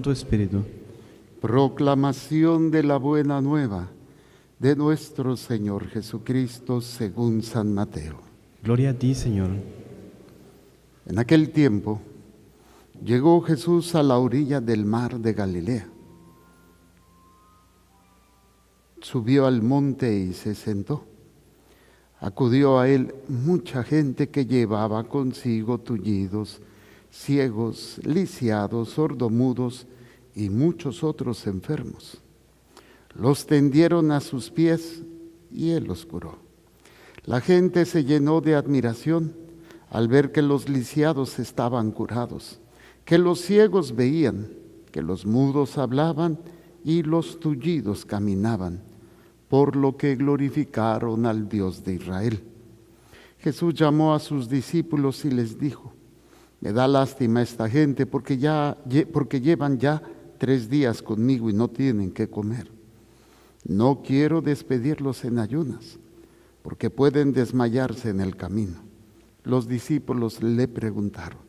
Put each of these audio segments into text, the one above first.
Tu Espíritu. Proclamación de la buena nueva de nuestro Señor Jesucristo según San Mateo. Gloria a ti, Señor. En aquel tiempo llegó Jesús a la orilla del mar de Galilea. Subió al monte y se sentó. Acudió a él mucha gente que llevaba consigo tullidos, ciegos, lisiados, sordomudos y muchos otros enfermos. Los tendieron a sus pies y él los curó. La gente se llenó de admiración al ver que los lisiados estaban curados, que los ciegos veían, que los mudos hablaban y los tullidos caminaban, por lo que glorificaron al Dios de Israel. Jesús llamó a sus discípulos y les dijo: me da lástima esta gente porque llevan ya 3 días conmigo y no tienen qué comer. No quiero despedirlos en ayunas, porque pueden desmayarse en el camino. Los discípulos le preguntaron: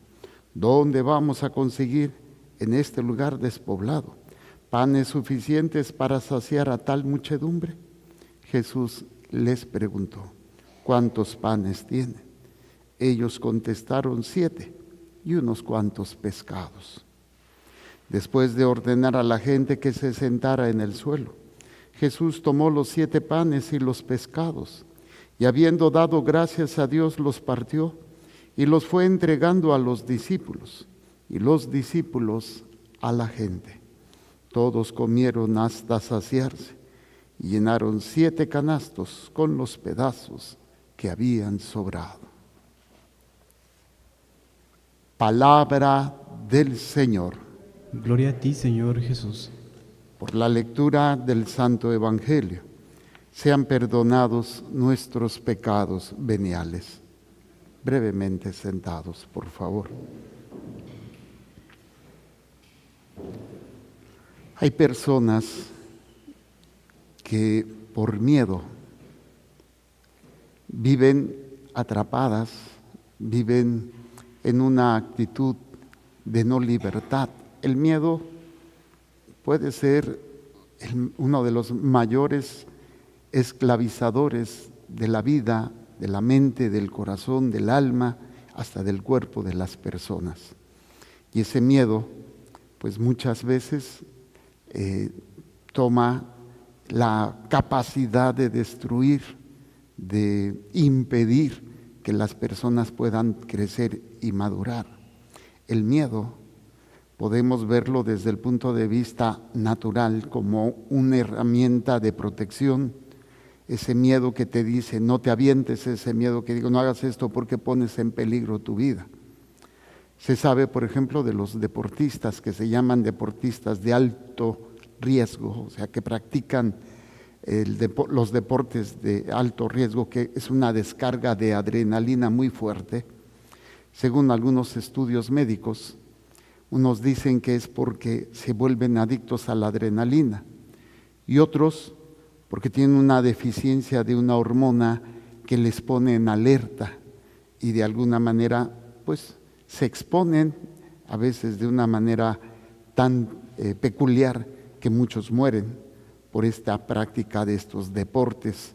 ¿dónde vamos a conseguir en este lugar despoblado panes suficientes para saciar a tal muchedumbre? Jesús les preguntó: ¿cuántos panes tienen? Ellos contestaron: 7 y unos cuantos pescados. Después de ordenar a la gente que se sentara en el suelo, Jesús tomó los 7 panes y los pescados, y habiendo dado gracias a Dios, los partió y los fue entregando a los discípulos, y los discípulos a la gente. Todos comieron hasta saciarse, y llenaron 7 canastos con los pedazos que habían sobrado. Palabra del Señor. Gloria a ti, Señor Jesús. Por la lectura del Santo Evangelio, sean perdonados nuestros pecados veniales. Brevemente sentados, por favor. Hay personas que por miedo viven atrapadas, viven en una actitud de no libertad. El miedo puede ser uno de los mayores esclavizadores de la vida, de la mente, del corazón, del alma, hasta del cuerpo de las personas. Y ese miedo, pues muchas veces toma la capacidad de destruir, de impedir que las personas puedan crecer y madurar. El miedo podemos verlo desde el punto de vista natural como una herramienta de protección. Ese miedo que te dice no te avientes, ese miedo que digo no hagas esto porque pones en peligro tu vida. Se sabe, por ejemplo, de los deportistas que se llaman deportistas de alto riesgo, o sea, que practican los deportes de alto riesgo, que es una descarga de adrenalina muy fuerte. Según algunos estudios médicos, unos dicen que es porque se vuelven adictos a la adrenalina y otros porque tienen una deficiencia de una hormona que les pone en alerta y de alguna manera pues se exponen a veces de una manera tan peculiar que muchos mueren por esta práctica de estos deportes.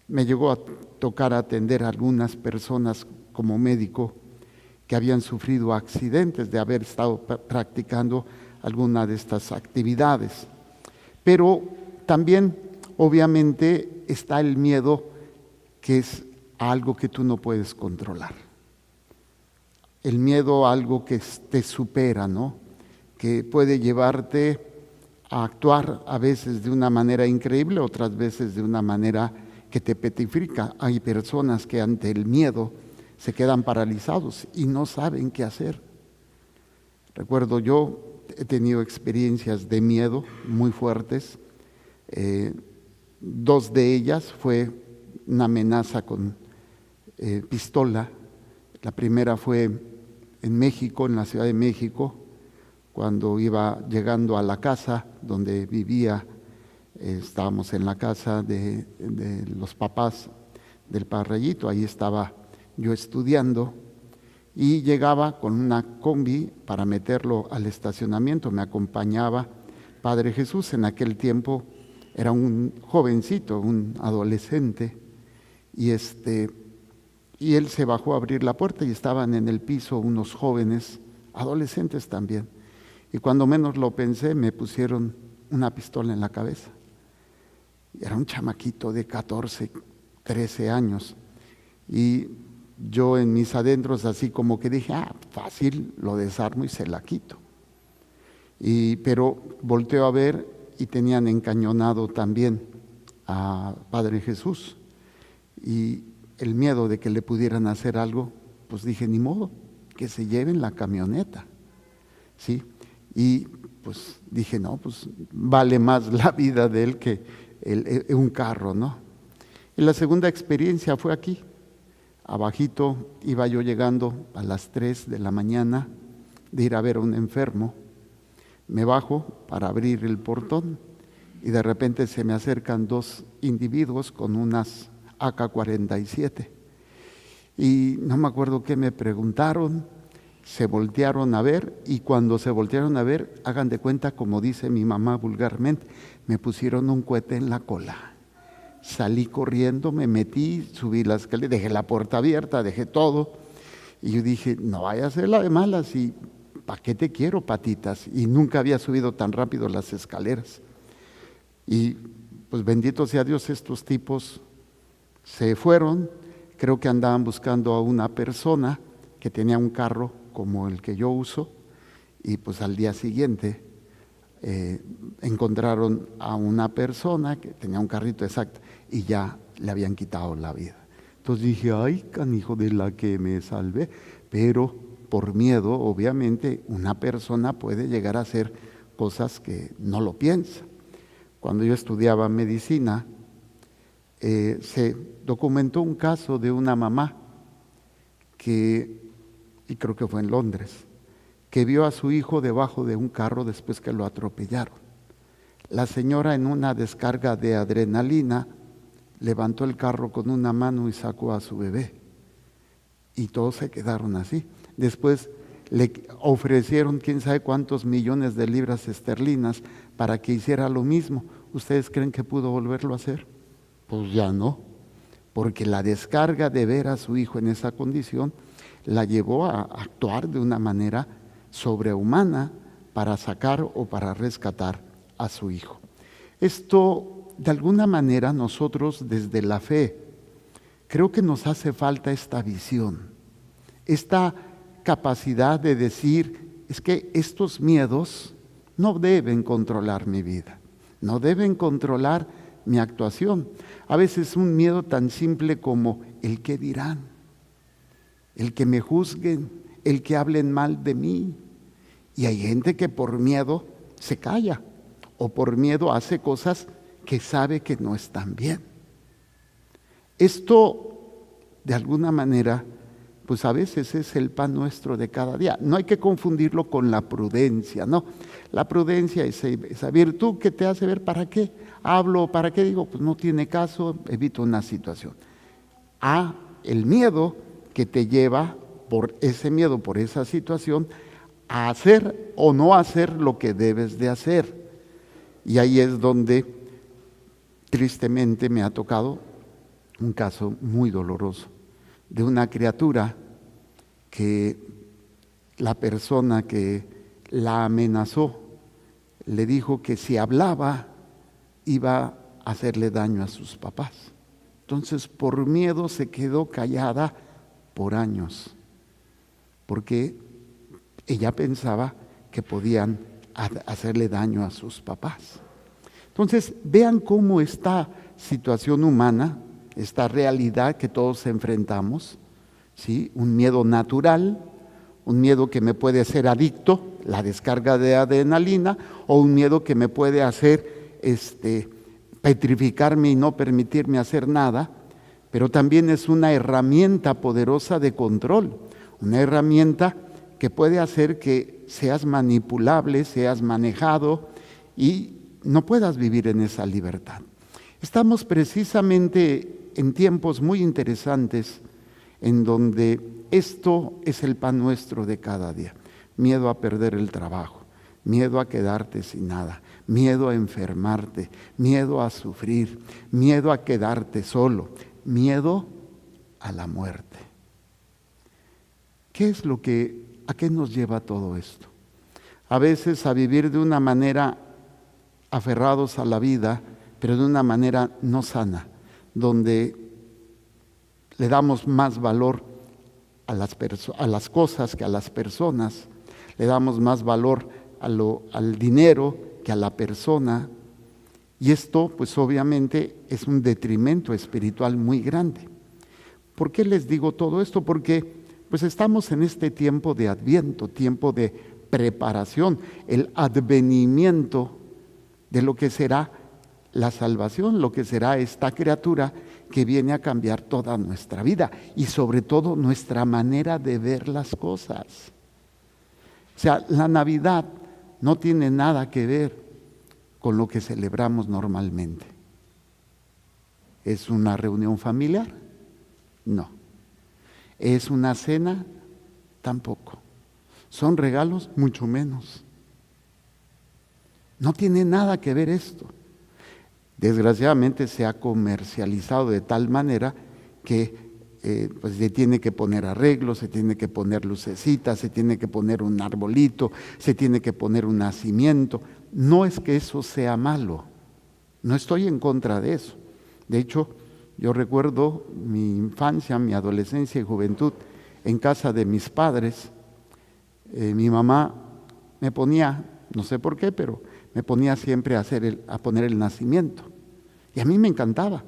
Me llegó a tocar atender a algunas personas como médico que habían sufrido accidentes de haber estado practicando alguna de estas actividades. Pero también, obviamente, está el miedo, que es algo que tú no puedes controlar. El miedo a algo que te supera, ¿no? Que puede llevarte a actuar a veces de una manera increíble, otras veces de una manera que te petrifica. Hay personas que ante el miedo se quedan paralizados y no saben qué hacer. Recuerdo, yo he tenido experiencias de miedo muy fuertes. 2 de ellas fue una amenaza con pistola. La primera fue en México, en la Ciudad de México, cuando iba llegando a la casa donde vivía. Estábamos en la casa de los papás del Parrayito, ahí estaba yo estudiando, y llegaba con una combi para meterlo al estacionamiento. Me acompañaba Padre Jesús. En aquel tiempo era un jovencito, un adolescente, y él se bajó a abrir la puerta y estaban en el piso unos jóvenes, adolescentes también. Y cuando menos lo pensé, me pusieron una pistola en la cabeza. Era un chamaquito de 14, 13 años. Y yo en mis adentros así como que dije, fácil, lo desarmo y se la quito. Pero volteo a ver y tenían encañonado también a Padre Jesús. Y el miedo de que le pudieran hacer algo, pues dije, ni modo, que se lleven la camioneta, ¿sí? Y pues dije, no, pues vale más la vida de él que un carro, ¿no? Y la segunda experiencia fue aquí, abajito iba yo llegando a las 3 de la mañana de ir a ver a un enfermo. Me bajo para abrir el portón y de repente se me acercan dos individuos con unas AK-47 y no me acuerdo qué me preguntaron. Se voltearon a ver y cuando se voltearon a ver, hagan de cuenta, como dice mi mamá vulgarmente, me pusieron un cohete en la cola. Salí corriendo, me metí, subí la escalera, dejé la puerta abierta, dejé todo y yo dije, no vaya a ser la de malas y ¿para qué te quiero, patitas? Y nunca había subido tan rápido las escaleras. Y pues bendito sea Dios, estos tipos se fueron. Creo que andaban buscando a una persona que tenía un carro como el que yo uso, y pues al día siguiente encontraron a una persona que tenía un carrito exacto y ya le habían quitado la vida. Entonces dije, ay, canijo, de la que me salvé, pero por miedo, obviamente, una persona puede llegar a hacer cosas que no lo piensa. Cuando yo estudiaba medicina, se documentó un caso de una mamá y creo que fue en Londres, que vio a su hijo debajo de un carro después que lo atropellaron. La señora, en una descarga de adrenalina, levantó el carro con una mano y sacó a su bebé. Y todos se quedaron así. Después le ofrecieron quién sabe cuántos millones de libras esterlinas para que hiciera lo mismo. ¿Ustedes creen que pudo volverlo a hacer? Pues ya no, porque la descarga de ver a su hijo en esa condición la llevó a actuar de una manera sobrehumana para sacar o para rescatar a su hijo. Esto, de alguna manera, nosotros desde la fe, creo que nos hace falta esta visión, esta capacidad de decir, es que estos miedos no deben controlar mi vida, no deben controlar mi actuación. A veces un miedo tan simple como el que dirán, el que me juzguen, el que hablen mal de mí. Y hay gente que por miedo se calla o por miedo hace cosas que sabe que no están bien. Esto, de alguna manera, pues a veces es el pan nuestro de cada día. No hay que confundirlo con la prudencia, ¿no? La prudencia es esa virtud que te hace ver para qué hablo, para qué digo, pues no tiene caso, evito una situación. El miedo que te lleva por ese miedo, por esa situación, a hacer o no hacer lo que debes de hacer. Y ahí es donde tristemente me ha tocado un caso muy doloroso de una criatura que la persona que la amenazó le dijo que si hablaba iba a hacerle daño a sus papás. Entonces, por miedo se quedó callada por años, porque ella pensaba que podían hacerle daño a sus papás. Entonces, vean cómo esta situación humana, esta realidad que todos enfrentamos, ¿sí? Un miedo natural, un miedo que me puede hacer adicto, la descarga de adrenalina, o un miedo que me puede hacer petrificarme y no permitirme hacer nada, pero también es una herramienta poderosa de control, una herramienta que puede hacer que seas manipulable, seas manejado y no puedas vivir en esa libertad. Estamos precisamente en tiempos muy interesantes en donde esto es el pan nuestro de cada día. Miedo a perder el trabajo, miedo a quedarte sin nada, miedo a enfermarte, miedo a sufrir, miedo a quedarte solo, miedo a la muerte. ¿A qué nos lleva todo esto? A veces a vivir de una manera aferrados a la vida, pero de una manera no sana, donde le damos más valor a las cosas que a las personas, le damos más valor al dinero que a la persona, y esto pues obviamente es un detrimento espiritual muy grande. ¿Por qué les digo todo esto? Porque pues estamos en este tiempo de Adviento, tiempo de preparación, el advenimiento de lo que será la salvación, lo que será esta criatura que viene a cambiar toda nuestra vida y sobre todo nuestra manera de ver las cosas. O sea, la Navidad no tiene nada que ver con lo que celebramos normalmente. ¿Es una reunión familiar? No. ¿Es una cena? Tampoco. ¿Son regalos? Mucho menos. No tiene nada que ver esto. Desgraciadamente se ha comercializado de tal manera que pues se tiene que poner arreglos, se tiene que poner lucecitas, se tiene que poner un arbolito, se tiene que poner un nacimiento. No es que eso sea malo, no estoy en contra de eso. De hecho, yo recuerdo mi infancia, mi adolescencia y juventud en casa de mis padres. Mi mamá me ponía, no sé por qué, pero me ponía siempre a poner el nacimiento. Y a mí me encantaba,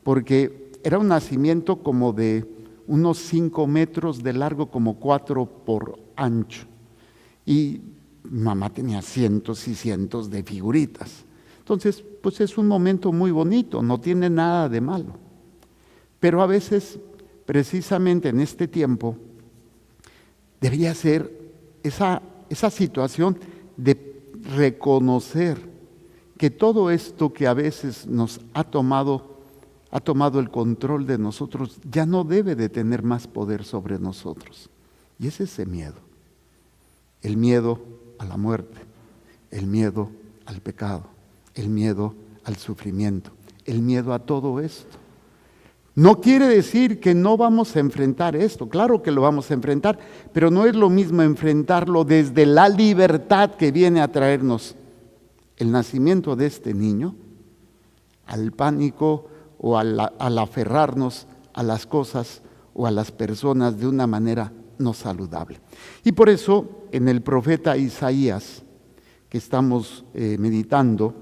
porque era un nacimiento como de unos 5 metros de largo, como 4 por ancho. Y mi mamá tenía cientos y cientos de figuritas. Entonces, pues es un momento muy bonito, no tiene nada de malo. Pero a veces, precisamente en este tiempo, debería ser esa situación de reconocer que todo esto que a veces nos ha tomado el control de nosotros, ya no debe de tener más poder sobre nosotros. Y es ese miedo. El miedo a la muerte, el miedo al pecado, el miedo al sufrimiento, el miedo a todo esto. No quiere decir que no vamos a enfrentar esto, claro que lo vamos a enfrentar, pero no es lo mismo enfrentarlo desde la libertad que viene a traernos el nacimiento de este niño, al pánico o al aferrarnos a las cosas o a las personas de una manera no saludable. Y por eso en el profeta Isaías, que estamos meditando,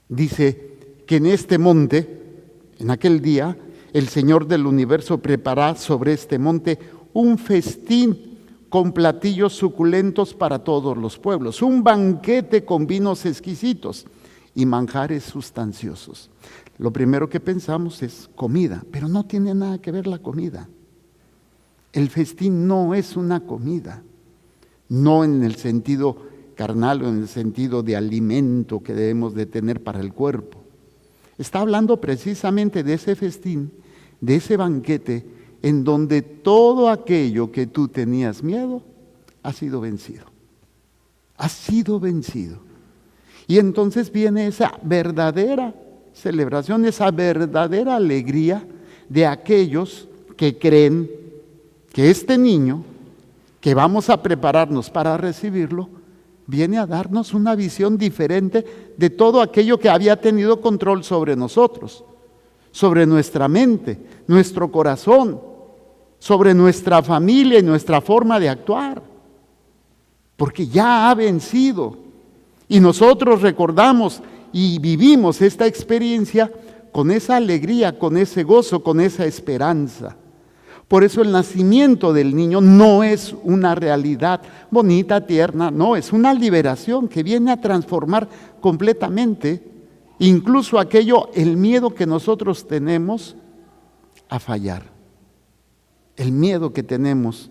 dice que en este monte, en aquel día, el Señor del universo preparará sobre este monte un festín con platillos suculentos para todos los pueblos, un banquete con vinos exquisitos y manjares sustanciosos. Lo primero que pensamos es comida, pero no tiene nada que ver la comida. El festín no es una comida, no en el sentido carnal o en el sentido de alimento que debemos de tener para el cuerpo. Está hablando precisamente de ese festín, de ese banquete, en donde todo aquello que tú tenías miedo ha sido vencido. Ha sido vencido. Y entonces viene esa verdadera celebración, esa verdadera alegría de aquellos que creen que este niño, que vamos a prepararnos para recibirlo, viene a darnos una visión diferente de todo aquello que había tenido control sobre nosotros, sobre nuestra mente, nuestro corazón, sobre nuestra familia y nuestra forma de actuar, porque ya ha vencido. Y nosotros recordamos y vivimos esta experiencia con esa alegría, con ese gozo, con esa esperanza. Por eso el nacimiento del niño no es una realidad bonita, tierna, no, es una liberación que viene a transformar completamente incluso aquello, el miedo que nosotros tenemos a fallar, el miedo que tenemos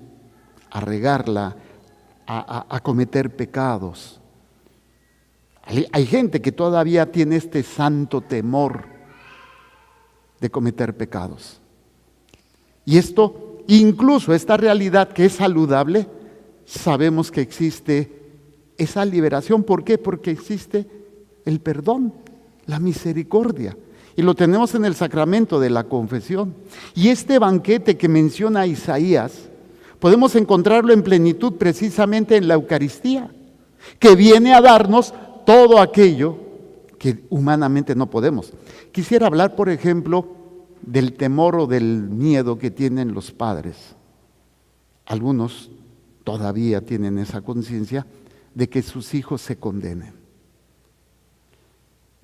a regarla, a cometer pecados. Hay gente que todavía tiene este santo temor de cometer pecados. Y esto, incluso esta realidad que es saludable, sabemos que existe esa liberación. ¿Por qué? Porque existe el perdón, la misericordia. Y lo tenemos en el sacramento de la confesión. Y este banquete que menciona Isaías, podemos encontrarlo en plenitud precisamente en la Eucaristía, que viene a darnos todo aquello que humanamente no podemos. Quisiera hablar, por ejemplo, del temor o del miedo que tienen los padres. Algunos todavía tienen esa conciencia de que sus hijos se condenen.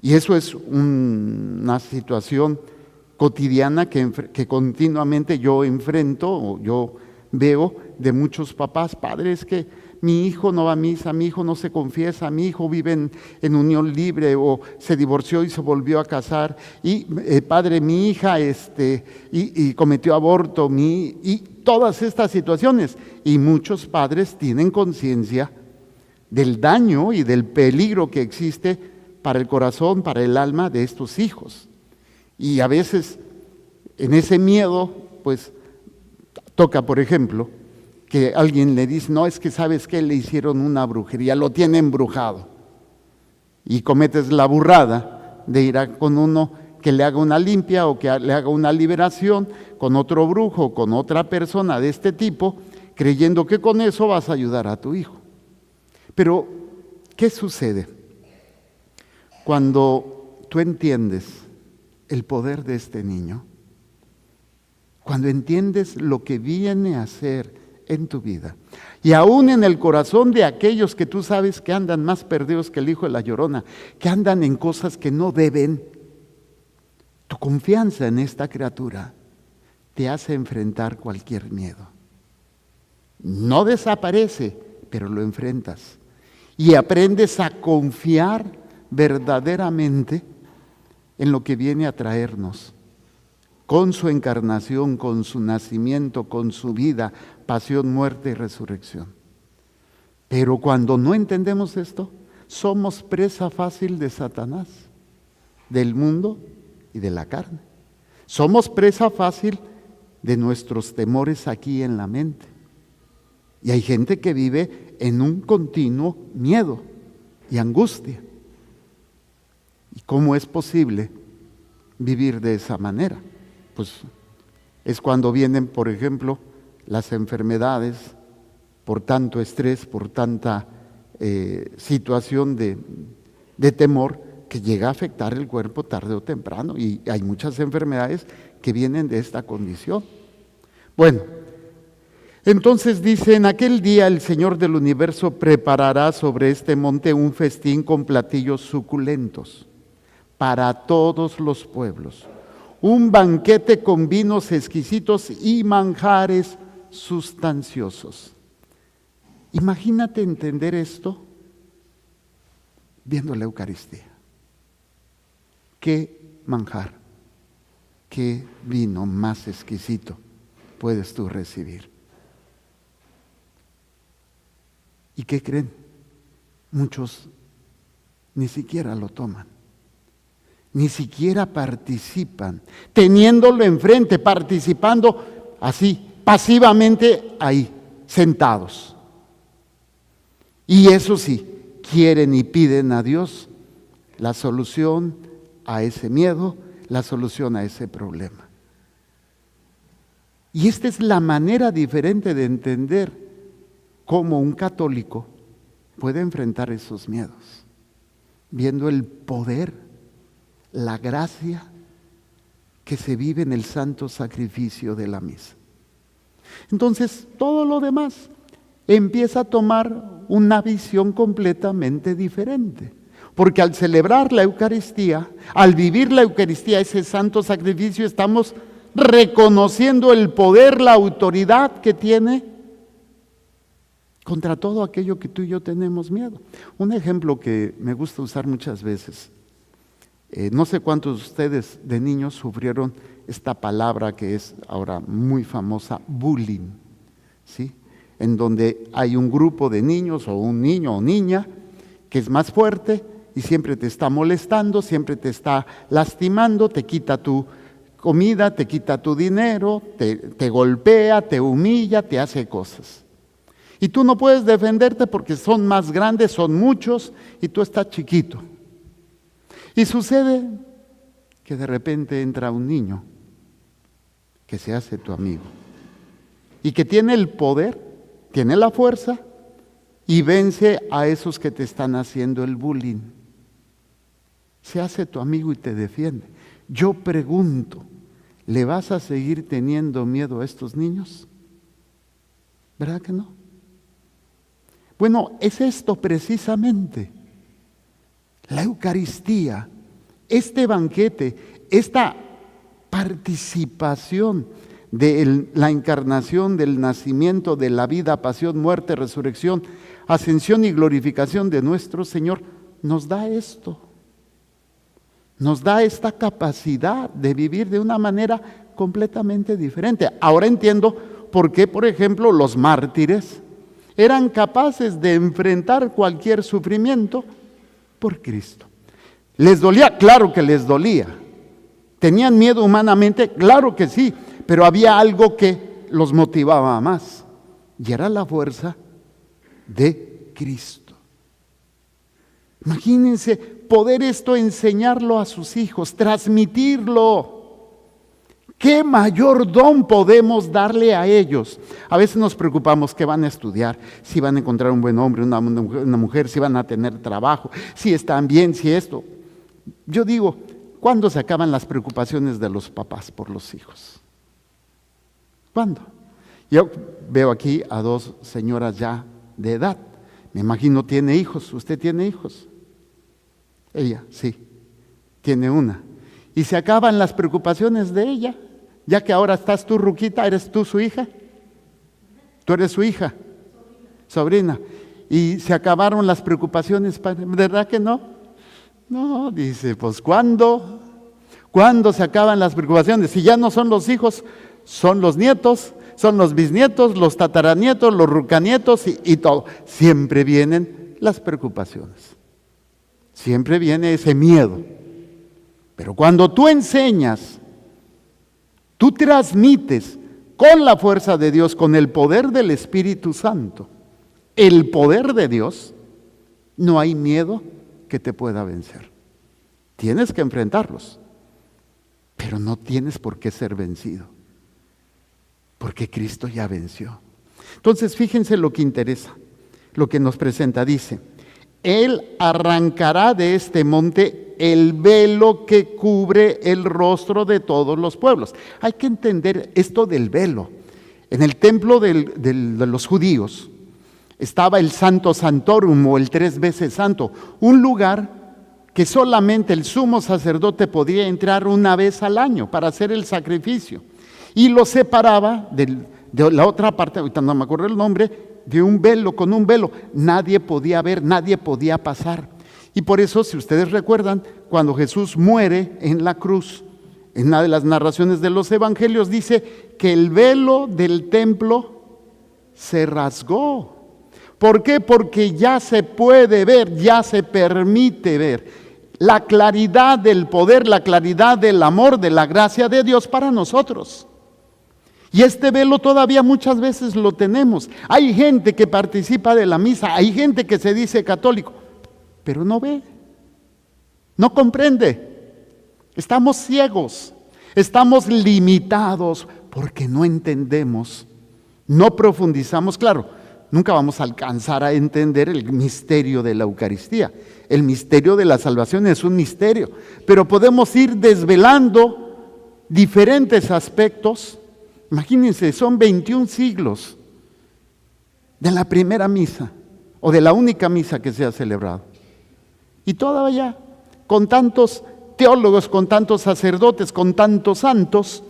Y eso es una situación cotidiana que continuamente yo enfrento o yo veo de muchos papás, padres, que mi hijo no va a misa, mi hijo no se confiesa, mi hijo vive en unión libre o se divorció y se volvió a casar, y padre, mi hija y cometió aborto, y todas estas situaciones. Y muchos padres tienen conciencia del daño y del peligro que existe para el corazón, para el alma de estos hijos. Y a veces en ese miedo, pues toca, por ejemplo, que alguien le dice, no, es que sabes que le hicieron una brujería, lo tiene embrujado. Y cometes la burrada de ir con uno que le haga una limpia o que le haga una liberación con otro brujo, con otra persona de este tipo, creyendo que con eso vas a ayudar a tu hijo. Pero, ¿qué sucede? Cuando tú entiendes el poder de este niño, cuando entiendes lo que viene a hacer en tu vida, y aún en el corazón de aquellos que tú sabes que andan más perdidos que el hijo de la Llorona, que andan en cosas que no deben, tu confianza en esta criatura te hace enfrentar cualquier miedo. No desaparece, pero lo enfrentas. Y aprendes a confiar verdaderamente en lo que viene a traernos, con su encarnación, con su nacimiento, con su vida, pasión, muerte y resurrección. Pero cuando no entendemos esto, somos presa fácil de Satanás, del mundo y de la carne. Somos presa fácil de nuestros temores aquí en la mente. Y hay gente que vive en un continuo miedo y angustia. ¿Y cómo es posible vivir de esa manera? Pues es cuando vienen, por ejemplo, las enfermedades por tanto estrés, por tanta situación de temor que llega a afectar el cuerpo tarde o temprano. Y hay muchas enfermedades que vienen de esta condición. Bueno, entonces dice, en aquel día el Señor del universo preparará sobre este monte un festín con platillos suculentos para todos los pueblos, un banquete con vinos exquisitos y manjares sustanciosos. Imagínate entender esto viendo la Eucaristía. ¿Qué manjar, qué vino más exquisito puedes tú recibir? ¿Y qué creen? Muchos ni siquiera lo toman, ni siquiera participan, teniéndolo enfrente, participando así, pasivamente ahí, sentados. Y eso sí, quieren y piden a Dios la solución a ese miedo, la solución a ese problema. Y esta es la manera diferente de entender cómo un católico puede enfrentar esos miedos, viendo el poder, la gracia que se vive en el santo sacrificio de la misa. Entonces, todo lo demás empieza a tomar una visión completamente diferente. Porque al celebrar la Eucaristía, al vivir la Eucaristía, ese santo sacrificio, estamos reconociendo el poder, la autoridad que tiene contra todo aquello que tú y yo tenemos miedo. Un ejemplo que me gusta usar muchas veces, no sé cuántos de ustedes de niños sufrieron esta palabra que es ahora muy famosa, bullying, ¿sí? En donde hay un grupo de niños o un niño o niña que es más fuerte y siempre te está molestando, siempre te está lastimando, te quita tu comida, te quita tu dinero, te golpea, te humilla, te hace cosas. Y tú no puedes defenderte porque son más grandes, son muchos, y tú estás chiquito. Y sucede que de repente entra un niño que se hace tu amigo y que tiene el poder, tiene la fuerza y vence a esos que te están haciendo el bullying. Se hace tu amigo y te defiende. Yo pregunto, ¿le vas a seguir teniendo miedo a estos niños? ¿Verdad que no? Bueno, es esto precisamente. La Eucaristía, este banquete, esta participación de la encarnación, del nacimiento, de la vida, pasión, muerte, resurrección, ascensión y glorificación de nuestro Señor, nos da esto. Nos da esta capacidad de vivir de una manera completamente diferente. Ahora entiendo por qué, por ejemplo, los mártires eran capaces de enfrentar cualquier sufrimiento por Cristo. ¿Les dolía? Claro que les dolía. ¿Tenían miedo humanamente? Claro que sí, pero había algo que los motivaba más, y era la fuerza de Cristo. Imagínense poder esto enseñarlo a sus hijos, transmitirlo. ¿Qué mayor don podemos darle a ellos? A veces nos preocupamos qué van a estudiar, si van a encontrar un buen hombre, una mujer, si van a tener trabajo, si están bien, si esto. Yo digo, ¿cuándo se acaban las preocupaciones de los papás por los hijos? ¿Cuándo? Yo veo aquí a dos señoras ya de edad. Me imagino tiene hijos. ¿Usted tiene hijos? Ella, sí, tiene una. Y se acaban las preocupaciones de ella, ya que ahora estás tú, ruquita, ¿eres tú su hija? ¿Tú eres su hija? Sobrina. Y se acabaron las preocupaciones, ¿verdad que no? No, dice, pues ¿cuándo? ¿Cuándo se acaban las preocupaciones? Si ya no son los hijos, son los nietos, son los bisnietos, los tataranietos, los rucanietos y todo. Siempre vienen las preocupaciones. Siempre viene ese miedo. Pero cuando tú enseñas, tú transmites con la fuerza de Dios, con el poder del Espíritu Santo, el poder de Dios, no hay miedo que te pueda vencer. Tienes que enfrentarlos, pero no tienes por qué ser vencido, porque Cristo ya venció. Entonces, fíjense lo que interesa, lo que nos presenta, dice: Él arrancará de este monte el velo que cubre el rostro de todos los pueblos. Hay que entender esto del velo. En el templo de los judíos estaba el Santo Santorum, o el 3 veces santo, un lugar que solamente el sumo sacerdote podía entrar una vez al año para hacer el sacrificio. Y lo separaba de la otra parte, ahorita no me acuerdo el nombre, de un velo, con un velo. Nadie podía ver, nadie podía pasar. Y por eso, si ustedes recuerdan, cuando Jesús muere en la cruz, en una de las narraciones de los evangelios, dice que el velo del templo se rasgó. ¿Por qué? Porque ya se puede ver, ya se permite ver la claridad del poder, la claridad del amor, de la gracia de Dios para nosotros. Y este velo todavía muchas veces lo tenemos. Hay gente que participa de la misa, hay gente que se dice católico, pero no ve, no comprende. Estamos ciegos, estamos limitados porque no entendemos, no profundizamos. Claro, nunca vamos a alcanzar a entender el misterio de la Eucaristía. El misterio de la salvación es un misterio, pero podemos ir desvelando diferentes aspectos. Imagínense, son 21 siglos de la primera misa, o de la única misa que se ha celebrado. Y todavía, con tantos teólogos, con tantos sacerdotes, con tantos santos,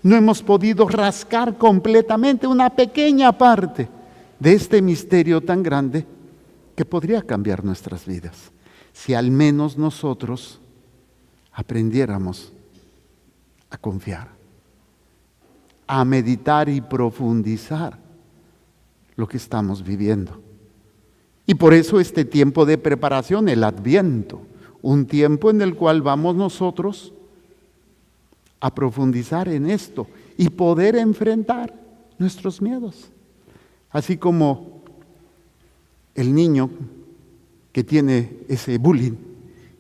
no hemos podido rascar completamente una pequeña parte de este misterio tan grande que podría cambiar nuestras vidas, si al menos nosotros aprendiéramos a confiar, a meditar y profundizar lo que estamos viviendo. Y por eso este tiempo de preparación, el Adviento, un tiempo en el cual vamos nosotros a profundizar en esto y poder enfrentar nuestros miedos. Así como el niño que tiene ese bullying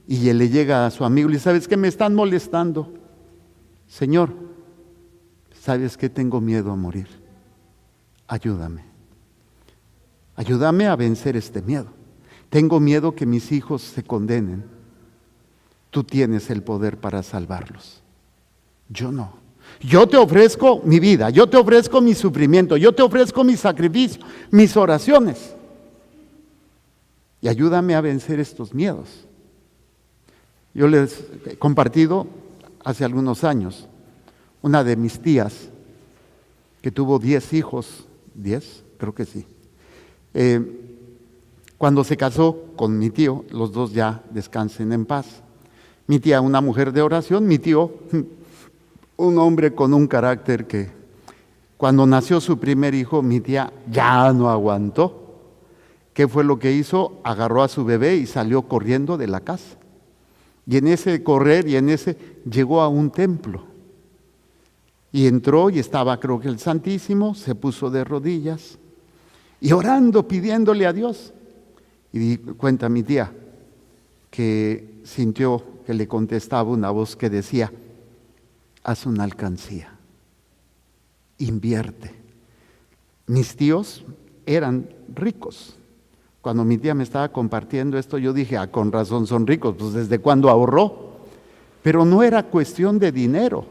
y le llega a su amigo y le dice: ¿sabes qué? Me están molestando. Señor, ¿sabes qué? Tengo miedo a morir. Ayúdame. Ayúdame a vencer este miedo. Tengo miedo que mis hijos se condenen. Tú tienes el poder para salvarlos. Yo no. Yo te ofrezco mi vida, yo te ofrezco mi sufrimiento, yo te ofrezco mi sacrificio, mis oraciones. Y ayúdame a vencer estos miedos. Yo les he compartido hace algunos años, una de mis tías, que tuvo 10 hijos, 10, creo que sí. Cuando se casó con mi tío, los dos ya descansen en paz. Mi tía, una mujer de oración, mi tío, un hombre con un carácter que cuando nació su primer hijo, mi tía ya no aguantó. ¿Qué fue lo que hizo? Agarró a su bebé y salió corriendo de la casa. Y en ese correr y en ese llegó a un templo. Y entró y estaba, creo que el Santísimo, se puso de rodillas y orando, pidiéndole a Dios. Y cuenta mi tía que sintió que le contestaba una voz que decía: haz una alcancía, invierte. Mis tíos eran ricos. Cuando mi tía me estaba compartiendo esto, yo dije: con razón son ricos, pues ¿desde cuándo ahorró? Pero no era cuestión de dinero,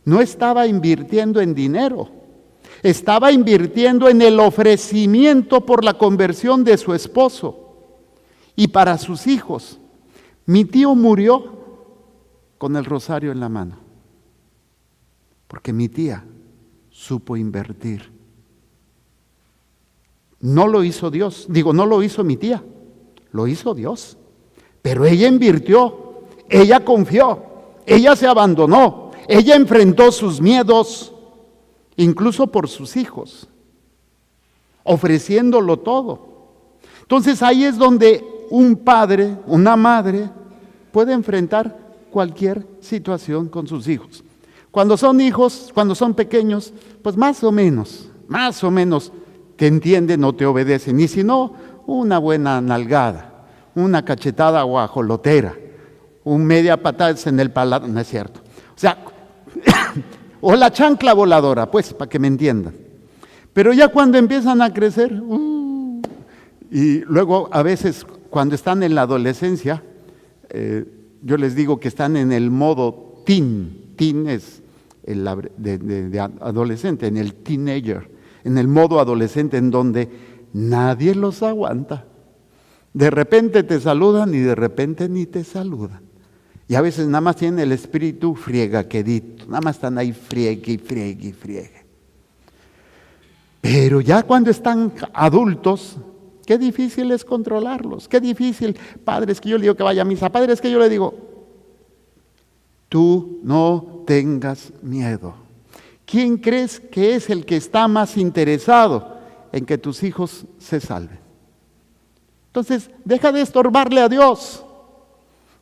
no estaba invirtiendo en dinero, estaba invirtiendo en el ofrecimiento por la conversión de su esposo y para sus hijos. Mi tío murió con el rosario en la mano, porque mi tía supo invertir. No lo hizo Dios, no lo hizo mi tía, lo hizo Dios. Pero ella invirtió, ella confió, ella se abandonó, ella enfrentó sus miedos, incluso por sus hijos, ofreciéndolo todo. Entonces ahí es donde un padre, una madre, puede enfrentar cualquier situación con sus hijos. Cuando son hijos, cuando son pequeños, pues más o menos que entienden o te obedecen. Y si no, una buena nalgada, una cachetada guajolotera, un media patada en el paladar, no es cierto. O sea, o la chancla voladora, pues, para que me entiendan. Pero ya cuando empiezan a crecer, y luego a veces cuando están en la adolescencia, yo les digo que están en el modo teen. Teen es de adolescente, en el teenager, en el modo adolescente en donde nadie los aguanta. De repente te saludan y de repente ni te saludan. Y a veces nada más tienen el espíritu friegaquedito, nada más están ahí friegue. Pero ya cuando están adultos, qué difícil es controlarlos, qué difícil. Padres que yo le digo que vaya a misa, padres que yo le digo: tú no tengas miedo. ¿Quién crees que es el que está más interesado en que tus hijos se salven? Entonces, deja de estorbarle a Dios.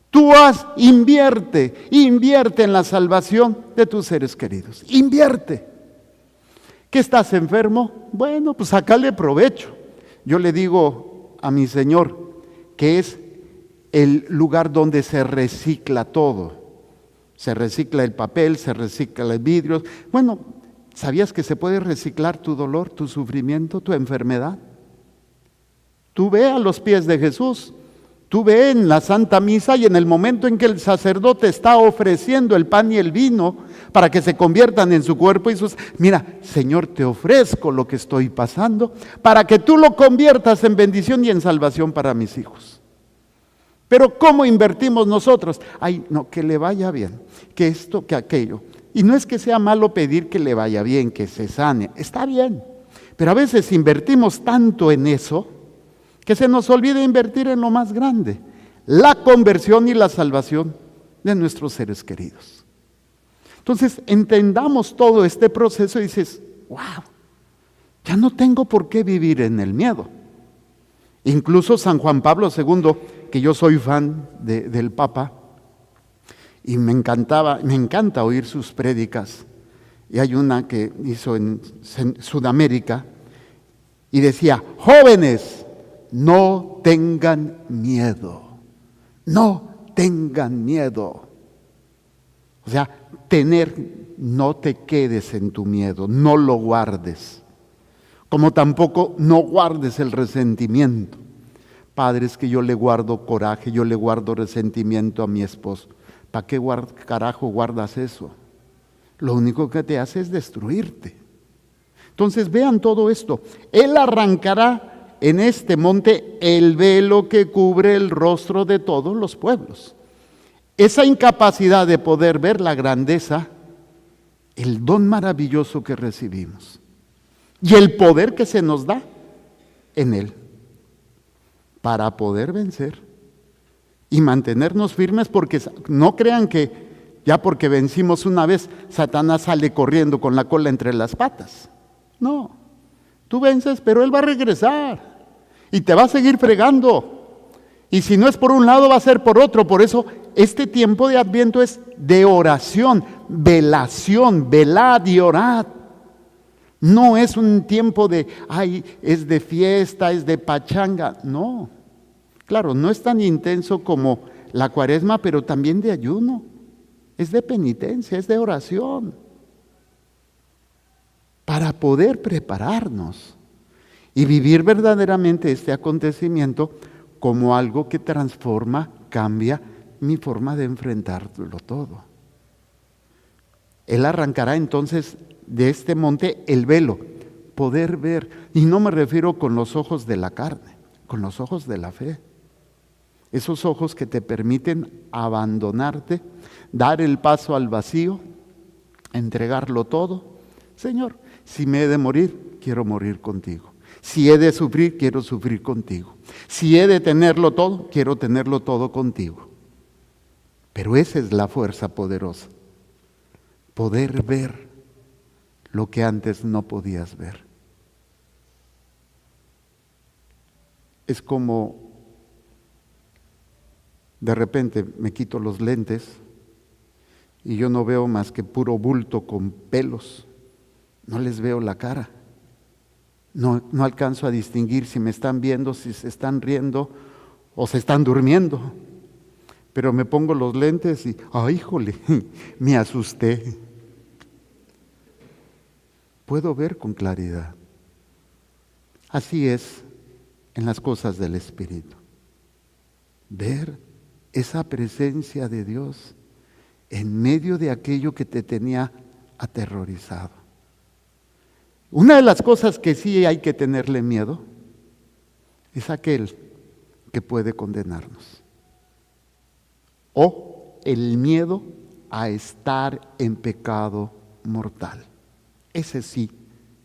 Tú invierte en la salvación de tus seres queridos. Invierte. ¿Que estás enfermo? Bueno, pues sácale provecho. Yo le digo a mi Señor que es el lugar donde se recicla todo. Se recicla el papel, se recicla el vidrio. Bueno, ¿sabías que se puede reciclar tu dolor, tu sufrimiento, tu enfermedad? Tú ve a los pies de Jesús. Tú ve en la Santa Misa y en el momento en que el sacerdote está ofreciendo el pan y el vino para que se conviertan en su cuerpo y sus... Mira, Señor, te ofrezco lo que estoy pasando para que tú lo conviertas en bendición y en salvación para mis hijos. Pero ¿cómo invertimos nosotros? Ay, no, que le vaya bien, que esto, que aquello. Y no es que sea malo pedir que le vaya bien, que se sane, está bien. Pero a veces invertimos tanto en eso que se nos olvida invertir en lo más grande, la conversión y la salvación de nuestros seres queridos. Entonces, entendamos todo este proceso y dices: wow, ya no tengo por qué vivir en el miedo. Incluso San Juan Pablo II, que yo soy fan del Papa, y me encanta oír sus prédicas. Y hay una que hizo en Sudamérica y decía: jóvenes, no tengan miedo, no tengan miedo. O sea, no te quedes en tu miedo, no lo guardes. Como tampoco no guardes el resentimiento. Padre, es que yo le guardo coraje, yo le guardo resentimiento a mi esposo. ¿Para qué carajo guardas eso? Lo único que te hace es destruirte. Entonces vean todo esto. Él arrancará en este monte el velo que cubre el rostro de todos los pueblos. Esa incapacidad de poder ver la grandeza, el don maravilloso que recibimos y el poder que se nos da en Él para poder vencer y mantenernos firmes, porque no crean que ya porque vencimos una vez, Satanás sale corriendo con la cola entre las patas. No, tú vences, pero Él va a regresar y te va a seguir fregando. Y si no es por un lado, va a ser por otro. Por eso este tiempo de Adviento es de oración, velación, velad y orad. No es un tiempo de, es de fiesta, es de pachanga. No, claro, no es tan intenso como la Cuaresma, pero también de ayuno. Es de penitencia, es de oración. Para poder prepararnos y vivir verdaderamente este acontecimiento como algo que transforma, cambia mi forma de enfrentarlo todo. Él arrancará entonces de este monte el velo, poder ver, y no me refiero con los ojos de la carne, con los ojos de la fe. Esos ojos que te permiten abandonarte, dar el paso al vacío, entregarlo todo. Señor, si me he de morir, quiero morir contigo. Si he de sufrir, quiero sufrir contigo. Si he de tenerlo todo, quiero tenerlo todo contigo. Pero esa es la fuerza poderosa. Poder ver lo que antes no podías ver. Es como de repente me quito los lentes y yo no veo más que puro bulto con pelos. No les veo la cara. No alcanzo a distinguir si me están viendo, si se están riendo o se están durmiendo. Pero me pongo los lentes y, híjole, me asusté. Puedo ver con claridad. Así es en las cosas del Espíritu. Ver esa presencia de Dios en medio de aquello que te tenía aterrorizado. Una de las cosas que sí hay que tenerle miedo es aquel que puede condenarnos. O el miedo a estar en pecado mortal. Ese sí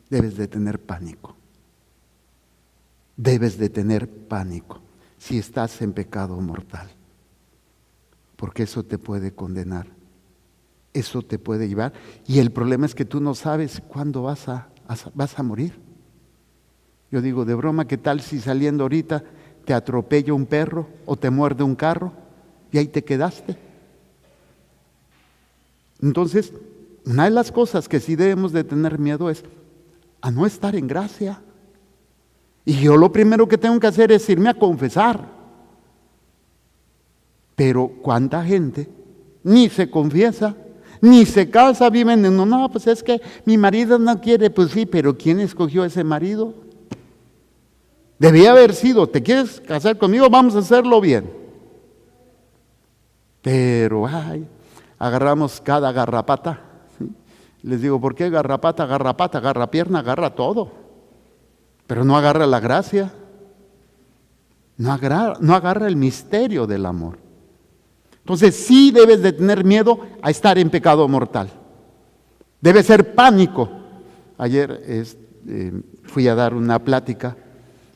debes de tener pánico. Debes de tener pánico si estás en pecado mortal. Porque eso te puede condenar. Eso te puede llevar. Y el problema es que tú no sabes cuándo vas a morir. Yo digo de broma, ¿qué tal si saliendo ahorita te atropella un perro o te muerde un carro y ahí te quedaste? Entonces, una de las cosas que sí debemos de tener miedo es a no estar en gracia. Y yo lo primero que tengo que hacer es irme a confesar. Pero ¿cuánta gente ni se confiesa, ni se casa, viven en no, pues es que mi marido no quiere? Pues sí, pero ¿quién escogió a ese marido? Debía haber sido, ¿te quieres casar conmigo? Vamos a hacerlo bien. Pero, agarramos cada garrapata. ¿Sí? Les digo, ¿por qué garrapata, agarra pierna, agarra todo? Pero no agarra la gracia. No agarra el misterio del amor. Entonces sí debes de tener miedo a estar en pecado mortal. Debe ser pánico. Ayer fui a dar una plática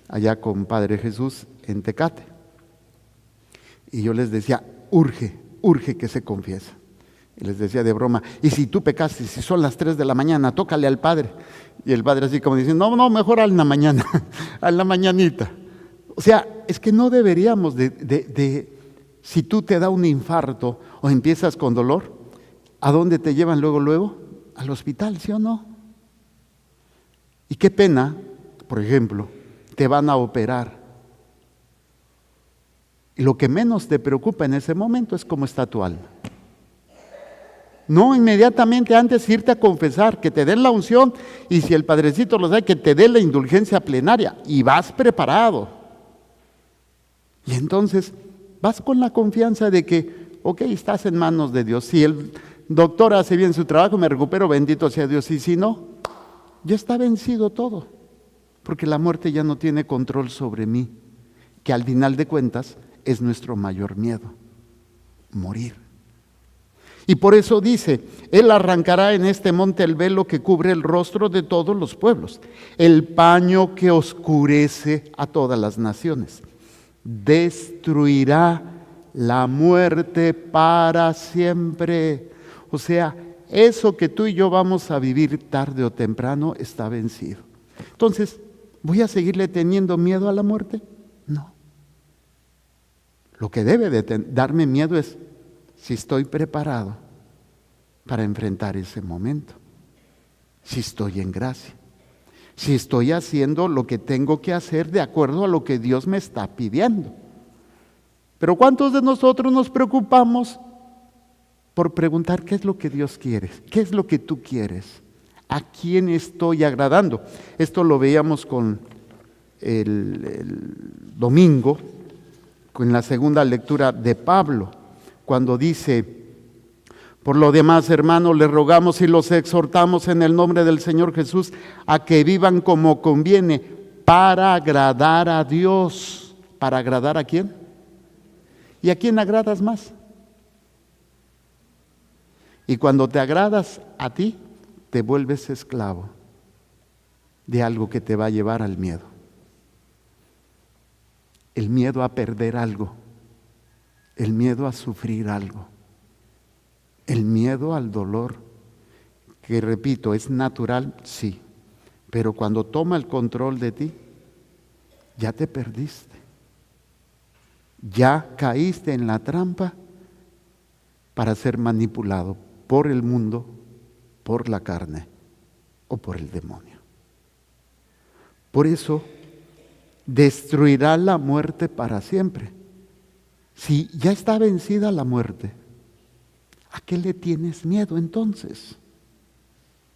allá con Padre Jesús en Tecate. Y yo les decía, urge que se confiese. Y les decía de broma, y si tú pecaste, si son las 3 de la mañana, tócale al Padre. Y el Padre así como diciendo, no, mejor a la mañana, a la mañanita. O sea, es que no deberíamos si tú te da un infarto o empiezas con dolor, ¿a dónde te llevan luego, luego? Al hospital, ¿sí o no? Y qué pena, por ejemplo, te van a operar. Y lo que menos te preocupa en ese momento es cómo está tu alma. No inmediatamente antes irte a confesar, que te den la unción, y si el Padrecito lo sabe, que te dé la indulgencia plenaria, y vas preparado. Y entonces vas con la confianza de que, ok, estás en manos de Dios. Si el doctor hace bien su trabajo, me recupero, bendito sea Dios. Y si no, ya está vencido todo, porque la muerte ya no tiene control sobre mí, que al final de cuentas es nuestro mayor miedo, morir. Y por eso dice, Él arrancará en este monte el velo que cubre el rostro de todos los pueblos, el paño que oscurece a todas las naciones. Destruirá la muerte para siempre. O sea, eso que tú y yo vamos a vivir tarde o temprano está vencido. Entonces, ¿voy a seguirle teniendo miedo a la muerte? No. Lo que debe de darme miedo es si estoy preparado para enfrentar ese momento, si estoy en gracia, si estoy haciendo lo que tengo que hacer de acuerdo a lo que Dios me está pidiendo. Pero ¿cuántos de nosotros nos preocupamos por preguntar qué es lo que Dios quiere? ¿Qué es lo que tú quieres? ¿A quién estoy agradando? Esto lo veíamos con el domingo, con la segunda lectura de Pablo, cuando dice: por lo demás, hermanos, les rogamos y los exhortamos en el nombre del Señor Jesús a que vivan como conviene, para agradar a Dios. ¿Para agradar a quién? ¿Y a quién agradas más? Y cuando te agradas a ti, te vuelves esclavo de algo que te va a llevar al miedo. El miedo a perder algo, el miedo a sufrir algo, el miedo al dolor, que repito, es natural, sí, pero cuando toma el control de ti, ya te perdiste, ya caíste en la trampa para ser manipulado por el mundo, por la carne o por el demonio. Por eso, destruirá la muerte para siempre. Si ya está vencida la muerte, ¿a qué le tienes miedo entonces?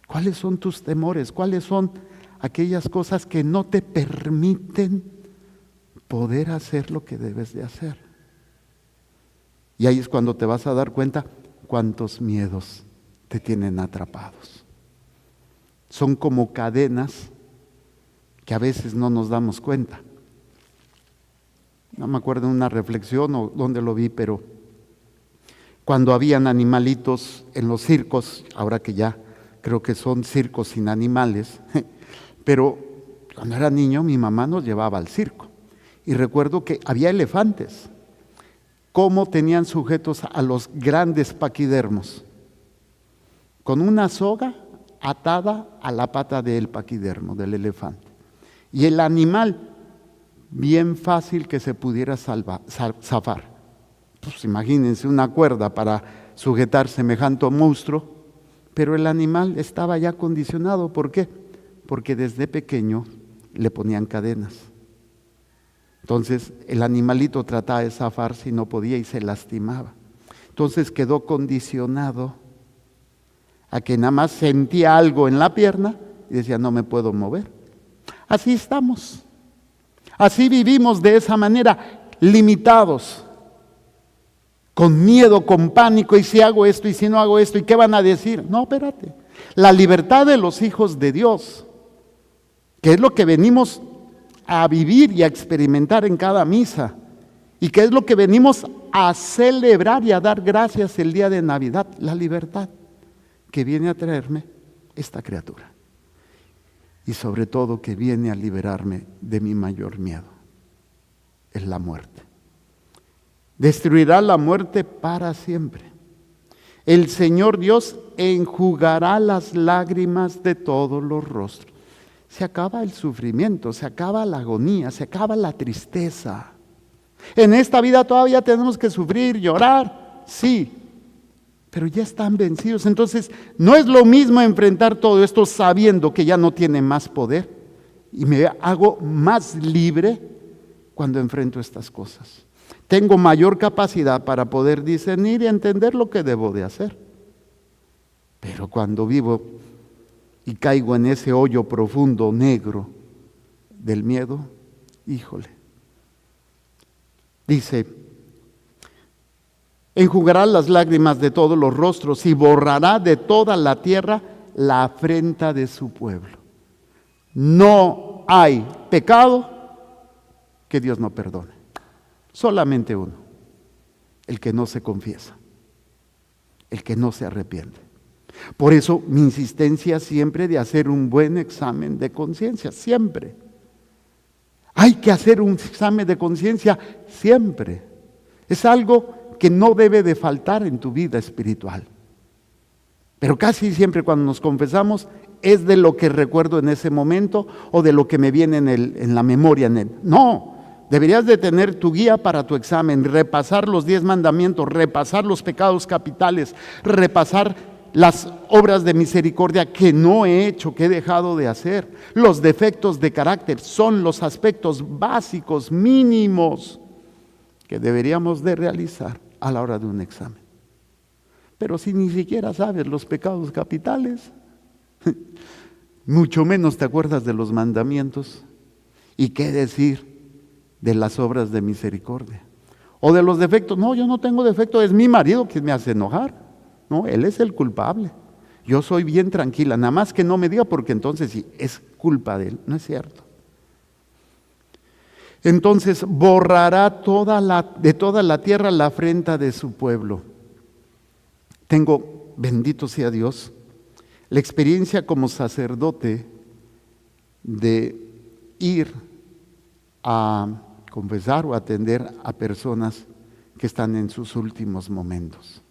¿Cuáles son tus temores? ¿Cuáles son aquellas cosas que no te permiten poder hacer lo que debes de hacer? Y ahí es cuando te vas a dar cuenta cuántos miedos te tienen atrapados. Son como cadenas que a veces no nos damos cuenta. No me acuerdo de una reflexión o dónde lo vi, pero cuando habían animalitos en los circos, ahora que ya creo que son circos sin animales, pero cuando era niño mi mamá nos llevaba al circo y recuerdo que había elefantes, cómo tenían sujetos a los grandes paquidermos, con una soga atada a la pata del paquidermo, del elefante. Y el animal, bien fácil que se pudiera zafar. Pues imagínense una cuerda para sujetar semejante monstruo, pero el animal estaba ya condicionado. ¿Por qué? Porque desde pequeño le ponían cadenas. Entonces el animalito trataba de zafar si no podía y se lastimaba. Entonces quedó condicionado a que nada más sentía algo en la pierna y decía, no me puedo mover. Así estamos, así vivimos de esa manera, limitados, con miedo, con pánico, y si hago esto y si no hago esto, ¿y qué van a decir? No, espérate, la libertad de los hijos de Dios, que es lo que venimos a vivir y a experimentar en cada misa, y que es lo que venimos a celebrar y a dar gracias el día de Navidad, la libertad que viene a traerme esta criatura. Y sobre todo que viene a liberarme de mi mayor miedo, es la muerte. Destruirá la muerte para siempre. El Señor Dios enjugará las lágrimas de todos los rostros. Se acaba el sufrimiento, se acaba la agonía, se acaba la tristeza. En esta vida todavía tenemos que sufrir, llorar, sí, pero ya están vencidos. Entonces, no es lo mismo enfrentar todo esto sabiendo que ya no tiene más poder y me hago más libre cuando enfrento estas cosas. Tengo mayor capacidad para poder discernir y entender lo que debo de hacer. Pero cuando vivo y caigo en ese hoyo profundo, negro del miedo, híjole. Dice, enjugará las lágrimas de todos los rostros y borrará de toda la tierra la afrenta de su pueblo. No hay pecado que Dios no perdone. Solamente uno, el que no se confiesa, el que no se arrepiente. Por eso mi insistencia siempre de hacer un buen examen de conciencia, siempre. Hay que hacer un examen de conciencia siempre. Es algo que no debe de faltar en tu vida espiritual. Pero casi siempre cuando nos confesamos es de lo que recuerdo en ese momento o de lo que me viene en la memoria. No, deberías de tener tu guía para tu examen, repasar los 10 mandamientos, repasar los pecados capitales, repasar las obras de misericordia que no he hecho, que he dejado de hacer. Los defectos de carácter son los aspectos básicos, mínimos, que deberíamos de realizar a la hora de un examen. Pero si ni siquiera sabes los pecados capitales, mucho menos te acuerdas de los mandamientos. ¿Y qué decir de las obras de misericordia? O de los defectos. No, yo no tengo defecto, es mi marido quien me hace enojar. No, él es el culpable. Yo soy bien tranquila, nada más que no me diga porque entonces sí, es culpa de él. No es cierto. Entonces borrará de toda la tierra la afrenta de su pueblo. Tengo, bendito sea Dios, la experiencia como sacerdote de ir a confesar o atender a personas que están en sus últimos momentos.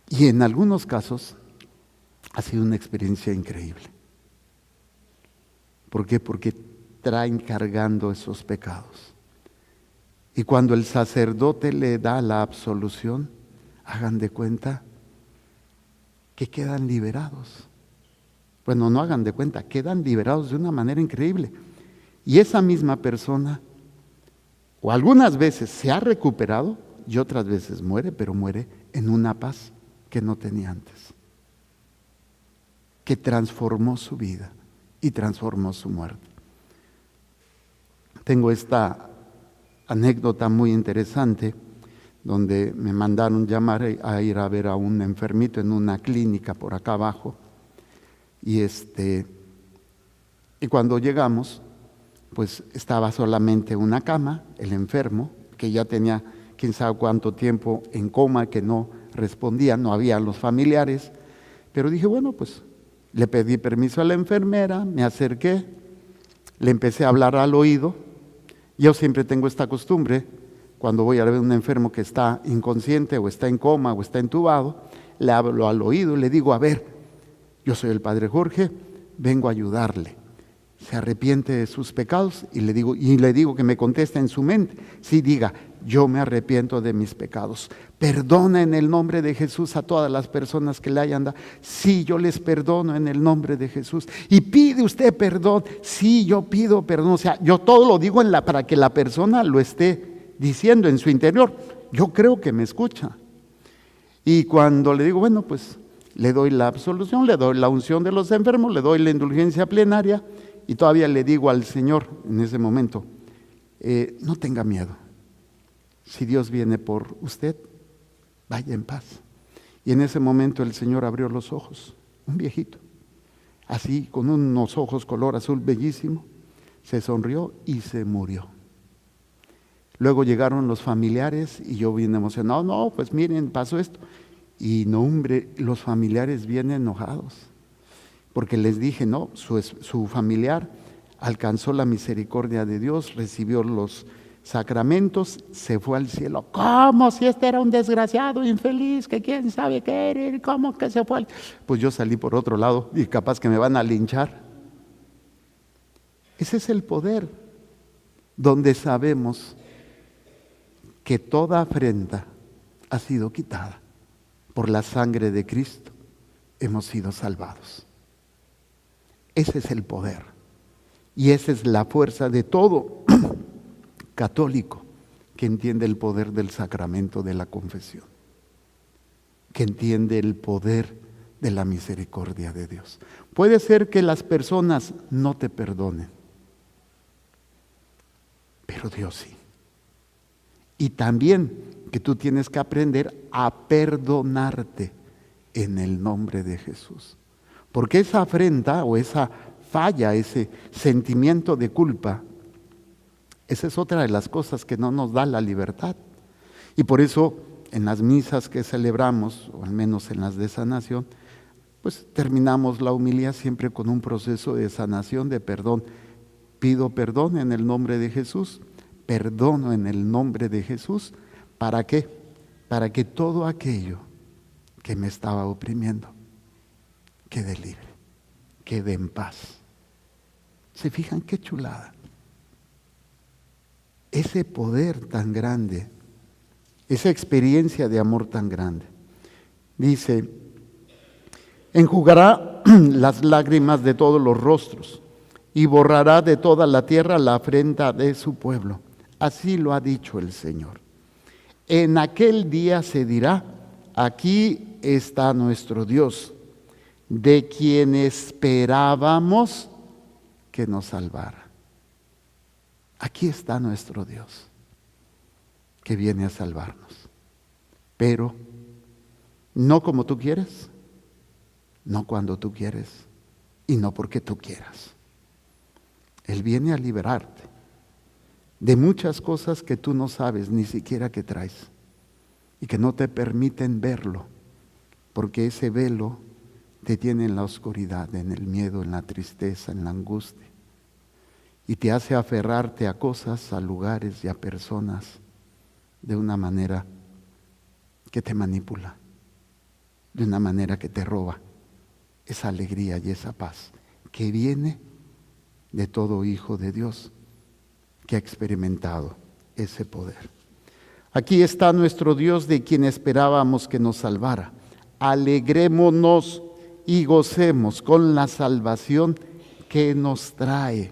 Y en algunos casos ha sido una experiencia increíble. ¿Por qué? Porque traen cargando esos pecados. Y cuando el sacerdote le da la absolución, hagan de cuenta que quedan liberados. Bueno, no hagan de cuenta, quedan liberados de una manera increíble. Y esa misma persona, o algunas veces se ha recuperado y otras veces muere, pero muere en una paz que no tenía antes, que transformó su vida y transformó su muerte. Tengo esta anécdota muy interesante donde me mandaron llamar a ir a ver a un enfermito en una clínica por acá abajo y cuando llegamos pues estaba solamente una cama, el enfermo que ya tenía quién sabe cuánto tiempo en coma, que no respondía, no había los familiares, pero dije, bueno, pues le pedí permiso a la enfermera, me acerqué, le empecé a hablar al oído. Yo siempre tengo esta costumbre, cuando voy a ver a un enfermo que está inconsciente o está en coma o está entubado, le hablo al oído y le digo, a ver, yo soy el Padre Jorge, vengo a ayudarle. Se arrepiente de sus pecados y le digo que me conteste en su mente. Sí, diga, yo me arrepiento de mis pecados. Perdona en el nombre de Jesús a todas las personas que le hayan dado. Sí, yo les perdono en el nombre de Jesús. Y pide usted perdón. Sí, yo pido perdón. O sea, yo todo lo digo para que la persona lo esté diciendo en su interior. Yo creo que me escucha. Y cuando le digo, bueno, pues le doy la absolución, le doy la unción de los enfermos, le doy la indulgencia plenaria. Y todavía le digo al Señor en ese momento, no tenga miedo. Si Dios viene por usted, vaya en paz. Y en ese momento el Señor abrió los ojos, un viejito, así con unos ojos color azul bellísimo, se sonrió y se murió. Luego llegaron los familiares y yo bien emocionado, no, pues miren, pasó esto. Y no, hombre, los familiares bien enojados. Porque les dije, no, su familiar alcanzó la misericordia de Dios, recibió los sacramentos, se fue al cielo. ¿Cómo? Si este era un desgraciado, infeliz, que quién sabe qué era, ¿cómo que se fue? Pues yo salí por otro lado y capaz que me van a linchar. Ese es el poder, donde sabemos que toda afrenta ha sido quitada. por la sangre de Cristo, hemos sido salvados. Ese es el poder. Y esa es la fuerza de todo católico que entiende el poder del sacramento de la confesión, que entiende el poder de la misericordia de Dios. Puede ser que las personas no te perdonen, pero Dios sí. Y también que tú tienes que aprender a perdonarte en el nombre de Jesús. Porque esa afrenta o esa falla, ese sentimiento de culpa, esa es otra de las cosas que no nos da la libertad. Y por eso en las misas que celebramos, o al menos en las de sanación, pues terminamos la homilía siempre con un proceso de sanación, de perdón. Pido perdón en el nombre de Jesús, perdono en el nombre de Jesús. ¿Para qué? Para que todo aquello que me estaba oprimiendo quede libre, quede en paz. ¿Se fijan qué chulada? Ese poder tan grande, esa experiencia de amor tan grande. Dice, enjugará las lágrimas de todos los rostros y borrará de toda la tierra la afrenta de su pueblo. Así lo ha dicho el Señor. En aquel día se dirá, aquí está nuestro Dios, de quien esperábamos que nos salvara. Aquí está nuestro Dios, que viene a salvarnos. Pero no como tú quieres, no cuando tú quieres y no porque tú quieras. Él viene a liberarte de muchas cosas que tú no sabes ni siquiera que traes y que no te permiten verlo, porque ese velo te tiene en la oscuridad, en el miedo, en la tristeza, en la angustia, y te hace aferrarte a cosas, a lugares y a personas de una manera que te manipula, de una manera que te roba esa alegría y esa paz que viene de todo hijo de Dios que ha experimentado ese poder. Aquí está nuestro Dios, de quien esperábamos que nos salvara. Alegrémonos y gocemos con la salvación que nos trae,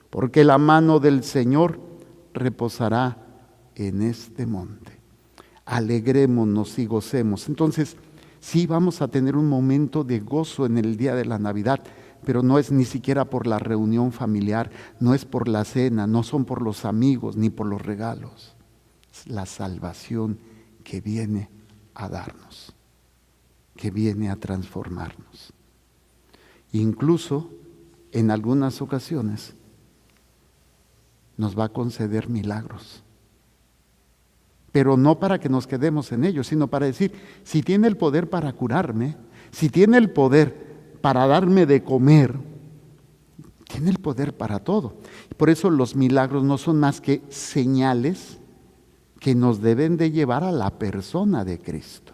porque la mano del Señor reposará en este monte. Alegrémonos y gocemos. Entonces, sí vamos a tener un momento de gozo en el día de la Navidad, pero no es ni siquiera por la reunión familiar, no es por la cena, no son por los amigos ni por los regalos. Es la salvación que viene a darnos, que viene a transformarnos. Incluso en algunas ocasiones nos va a conceder milagros, pero no para que nos quedemos en ellos, sino para decir, si tiene el poder para curarme, si tiene el poder para darme de comer, tiene el poder para todo. Por eso los milagros no son más que señales que nos deben de llevar a la persona de Cristo.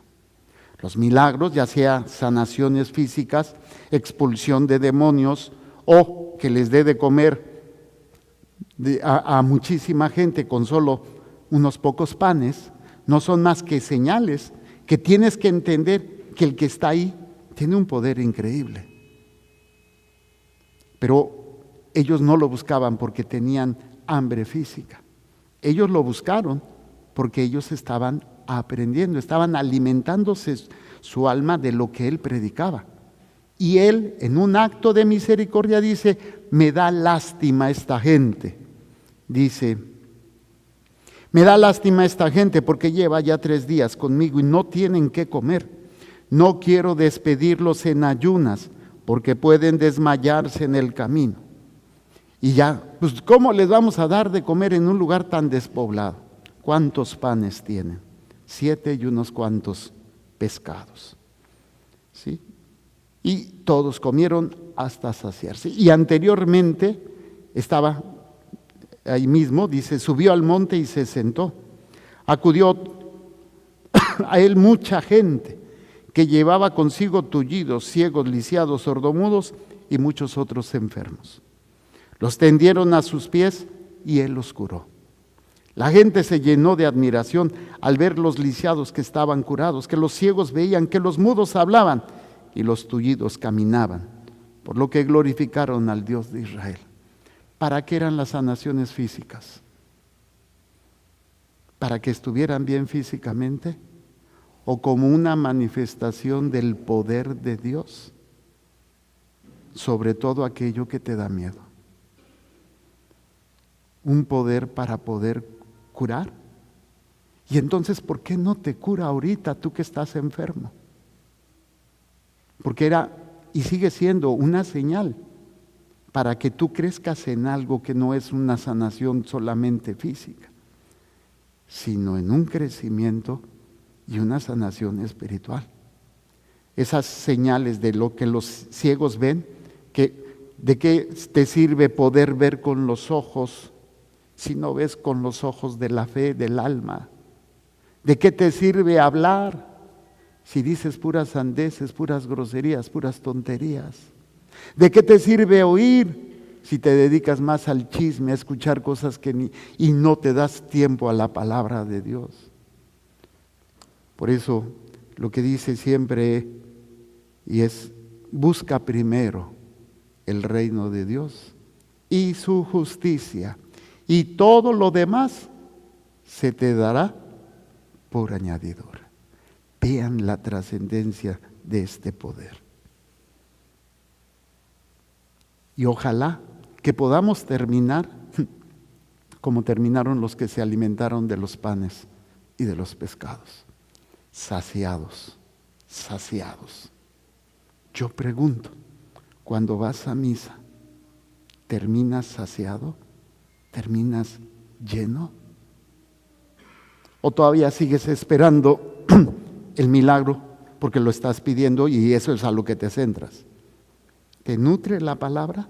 Los milagros, ya sea sanaciones físicas, expulsión de demonios o que les dé de comer a muchísima gente con solo unos pocos panes, no son más que señales que tienes que entender que el que está ahí tiene un poder increíble. Pero ellos no lo buscaban porque tenían hambre física. Ellos lo buscaron porque ellos estaban aprendiendo, estaban alimentándose su alma de lo que él predicaba. Y él, en un acto de misericordia, dice, me da lástima esta gente. Dice, me da lástima esta gente porque lleva ya 3 días conmigo y no tienen qué comer. No quiero despedirlos en ayunas porque pueden desmayarse en el camino. Y ya, pues ¿cómo les vamos a dar de comer en un lugar tan despoblado? ¿Cuántos panes tienen? 7 y unos cuantos pescados. ¿Sí? Y todos comieron hasta saciarse. Y anteriormente estaba ahí mismo, dice, subió al monte y se sentó. Acudió a él mucha gente que llevaba consigo tullidos, ciegos, lisiados, sordomudos y muchos otros enfermos. Los tendieron a sus pies y él los curó. La gente se llenó de admiración al ver los lisiados que estaban curados, que los ciegos veían, que los mudos hablaban y los tullidos caminaban, por lo que glorificaron al Dios de Israel. ¿Para qué eran las sanaciones físicas? ¿Para que estuvieran bien físicamente? ¿O como una manifestación del poder de Dios sobre todo aquello que te da miedo? Un poder para poder curar. Y entonces, ¿por qué no te cura ahorita tú que estás enfermo? Porque era y sigue siendo una señal para que tú crezcas en algo que no es una sanación solamente física, sino en un crecimiento y una sanación espiritual. Esas señales de lo que los ciegos ven, ¿de qué te sirve poder ver con los ojos si no ves con los ojos de la fe, del alma? ¿De qué te sirve hablar si dices puras sandeces, puras groserías, puras tonterías? ¿De qué te sirve oír si te dedicas más al chisme, a escuchar cosas y no te das tiempo a la palabra de Dios? Por eso lo que dice siempre y es: busca primero el reino de Dios y su justicia, y todo lo demás se te dará por añadidura. Vean la trascendencia de este poder. Y ojalá que podamos terminar como terminaron los que se alimentaron de los panes y de los pescados, saciados, saciados. Yo pregunto, cuando vas a misa, ¿terminas saciado? ¿Terminas lleno? ¿O todavía sigues esperando el milagro porque lo estás pidiendo y eso es a lo que te centras? ¿Te nutre la palabra?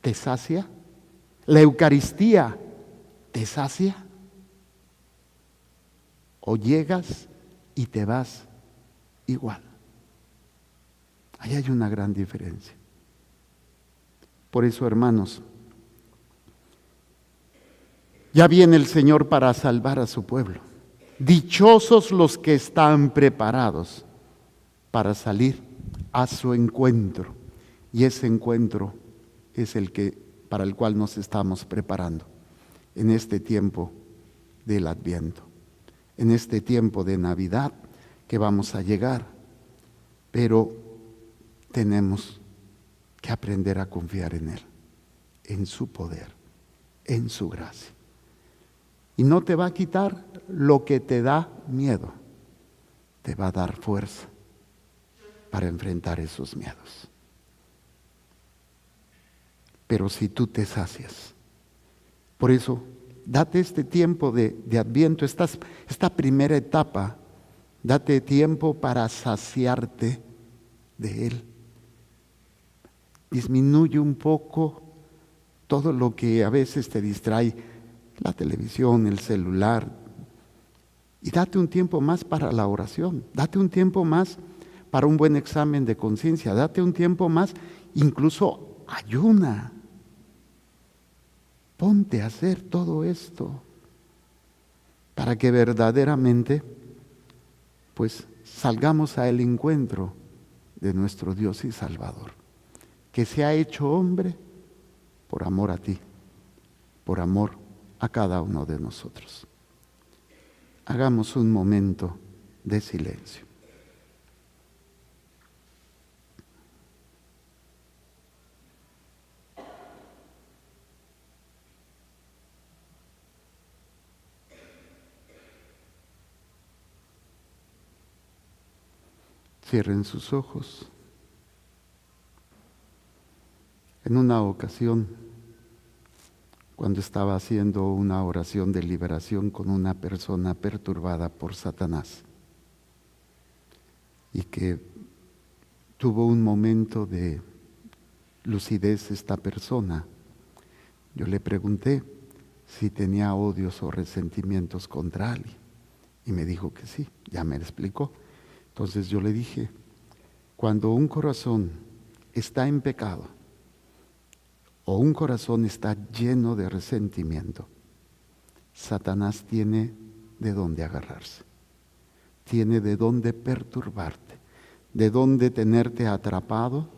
¿Te sacia? ¿La Eucaristía te sacia? ¿O llegas y te vas igual? Ahí hay una gran diferencia. Por eso, hermanos, ya viene el Señor para salvar a su pueblo. Dichosos los que están preparados para salir a su encuentro. Y ese encuentro es para el cual nos estamos preparando en este tiempo del Adviento, en este tiempo de Navidad que vamos a llegar. Pero tenemos que aprender a confiar en Él, en su poder, en su gracia. Y no te va a quitar lo que te da miedo, te va a dar fuerza para enfrentar esos miedos. Pero si tú te sacias, por eso, date este tiempo de Adviento, esta primera etapa, date tiempo para saciarte de Él. Disminuye un poco todo lo que a veces te distrae, la televisión, el celular, y date un tiempo más para la oración, date un tiempo más para un buen examen de conciencia, date un tiempo más, incluso ayuna. Ponte a hacer todo esto para que verdaderamente pues salgamos al encuentro de nuestro Dios y Salvador, que se ha hecho hombre por amor a ti, por amor a cada uno de nosotros. Hagamos un momento de silencio. Cierren sus ojos. En una ocasión, cuando estaba haciendo una oración de liberación con una persona perturbada por Satanás y que tuvo un momento de lucidez esta persona, yo le pregunté si tenía odios o resentimientos contra alguien y me dijo que sí, ya me lo explicó. Entonces yo le dije, cuando un corazón está en pecado o un corazón está lleno de resentimiento, Satanás tiene de dónde agarrarse, tiene de dónde perturbarte, de dónde tenerte atrapado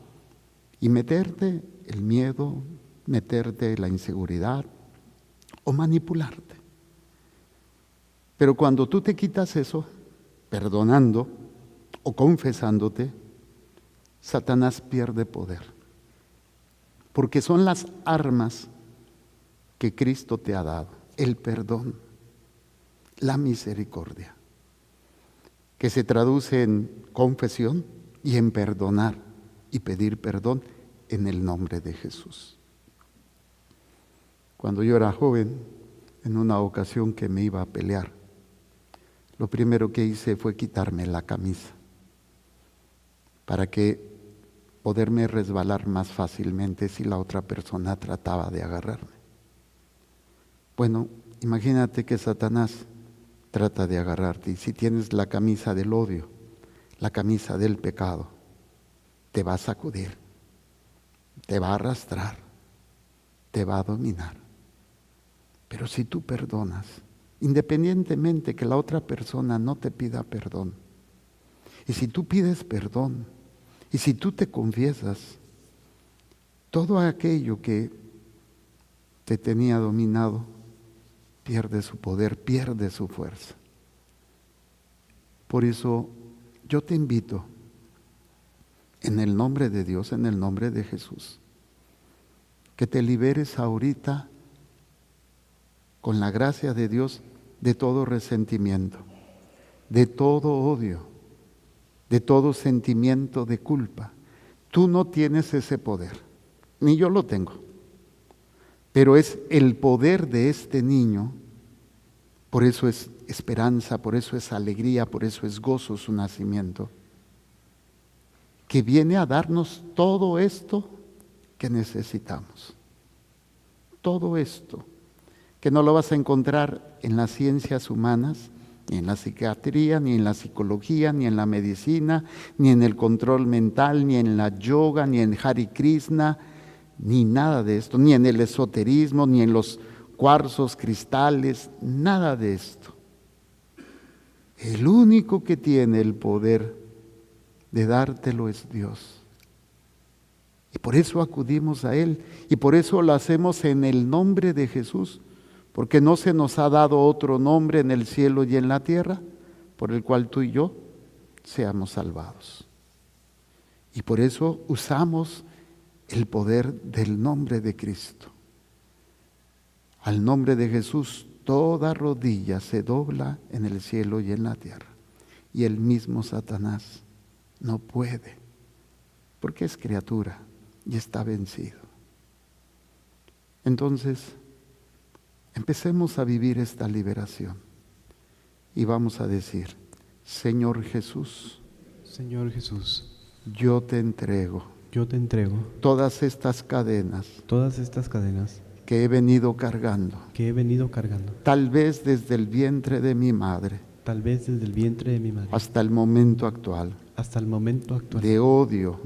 y meterte el miedo, meterte la inseguridad o manipularte. Pero cuando tú te quitas eso, perdonando o confesándote, Satanás pierde poder, porque son las armas que Cristo te ha dado, el perdón, la misericordia, que se traduce en confesión y en perdonar y pedir perdón en el nombre de Jesús. Cuando yo era joven, en una ocasión que me iba a pelear, lo primero que hice fue quitarme la camisa para que poderme resbalar más fácilmente si la otra persona trataba de agarrarme. Bueno, imagínate que Satanás trata de agarrarte y si tienes la camisa del odio, la camisa del pecado, te va a sacudir, te va a arrastrar, te va a dominar. Pero si tú perdonas, independientemente que la otra persona no te pida perdón, y si tú pides perdón, y si tú te confiesas, todo aquello que te tenía dominado pierde su poder, pierde su fuerza. Por eso yo te invito, en el nombre de Dios, en el nombre de Jesús, que te liberes ahorita con la gracia de Dios de todo resentimiento, de todo odio, de todo sentimiento de culpa. Tú no tienes ese poder, ni yo lo tengo, pero es el poder de este niño. Por eso es esperanza, por eso es alegría, por eso es gozo su nacimiento, que viene a darnos todo esto que necesitamos. Todo esto, que no lo vas a encontrar en las ciencias humanas, ni en la psiquiatría, ni en la psicología, ni en la medicina, ni en el control mental, ni en la yoga, ni en Hare Krishna, ni nada de esto, ni en el esoterismo, ni en los cuarzos, cristales, nada de esto. El único que tiene el poder de dártelo es Dios. Y por eso acudimos a Él, y por eso lo hacemos en el nombre de Jesús, porque no se nos ha dado otro nombre en el cielo y en la tierra, por el cual tú y yo seamos salvados. Y por eso usamos el poder del nombre de Cristo. Al nombre de Jesús, toda rodilla se dobla en el cielo y en la tierra. Y el mismo Satanás no puede, porque es criatura y está vencido. Entonces, empecemos a vivir esta liberación y vamos a decir: Señor Jesús, Señor Jesús, yo te entrego todas estas cadenas que he venido cargando, tal vez desde el vientre de mi madre, hasta el momento actual, de odio,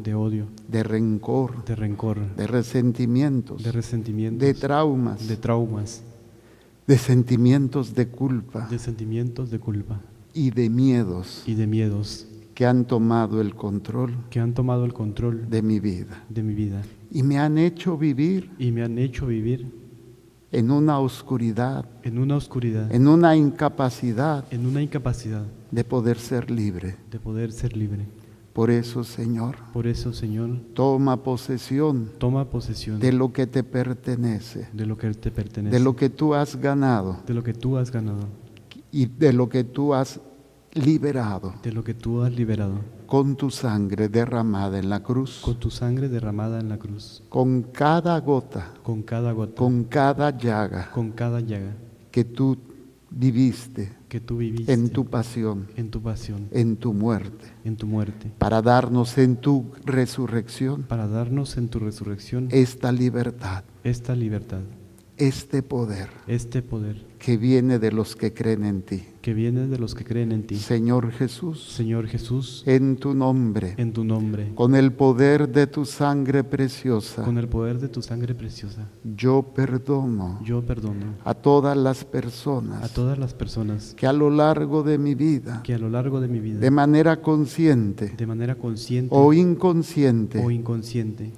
de rencor, de resentimientos, de traumas, de sentimientos de culpa y de miedos que han tomado el control de mi vida y me han hecho vivir en una oscuridad, en una incapacidad de poder ser libre. Por eso, Señor, toma posesión de lo que te pertenece, de lo que tú has ganado y de lo que tú has liberado con tu sangre derramada en la cruz, con cada gota, con cada llaga que tú viviste en tu pasión, en tu muerte, para darnos en tu resurrección esta libertad, este poder que viene de los que creen en ti. Señor Jesús, Señor Jesús, en tu nombre, en tu nombre, con el poder de tu sangre preciosa, con el poder de tu sangre preciosa, yo perdono yo perdono a todas las personas a todas las personas que a lo largo de mi vida, que a lo largo de mi vida, de manera consciente de manera consciente o inconsciente, o inconsciente,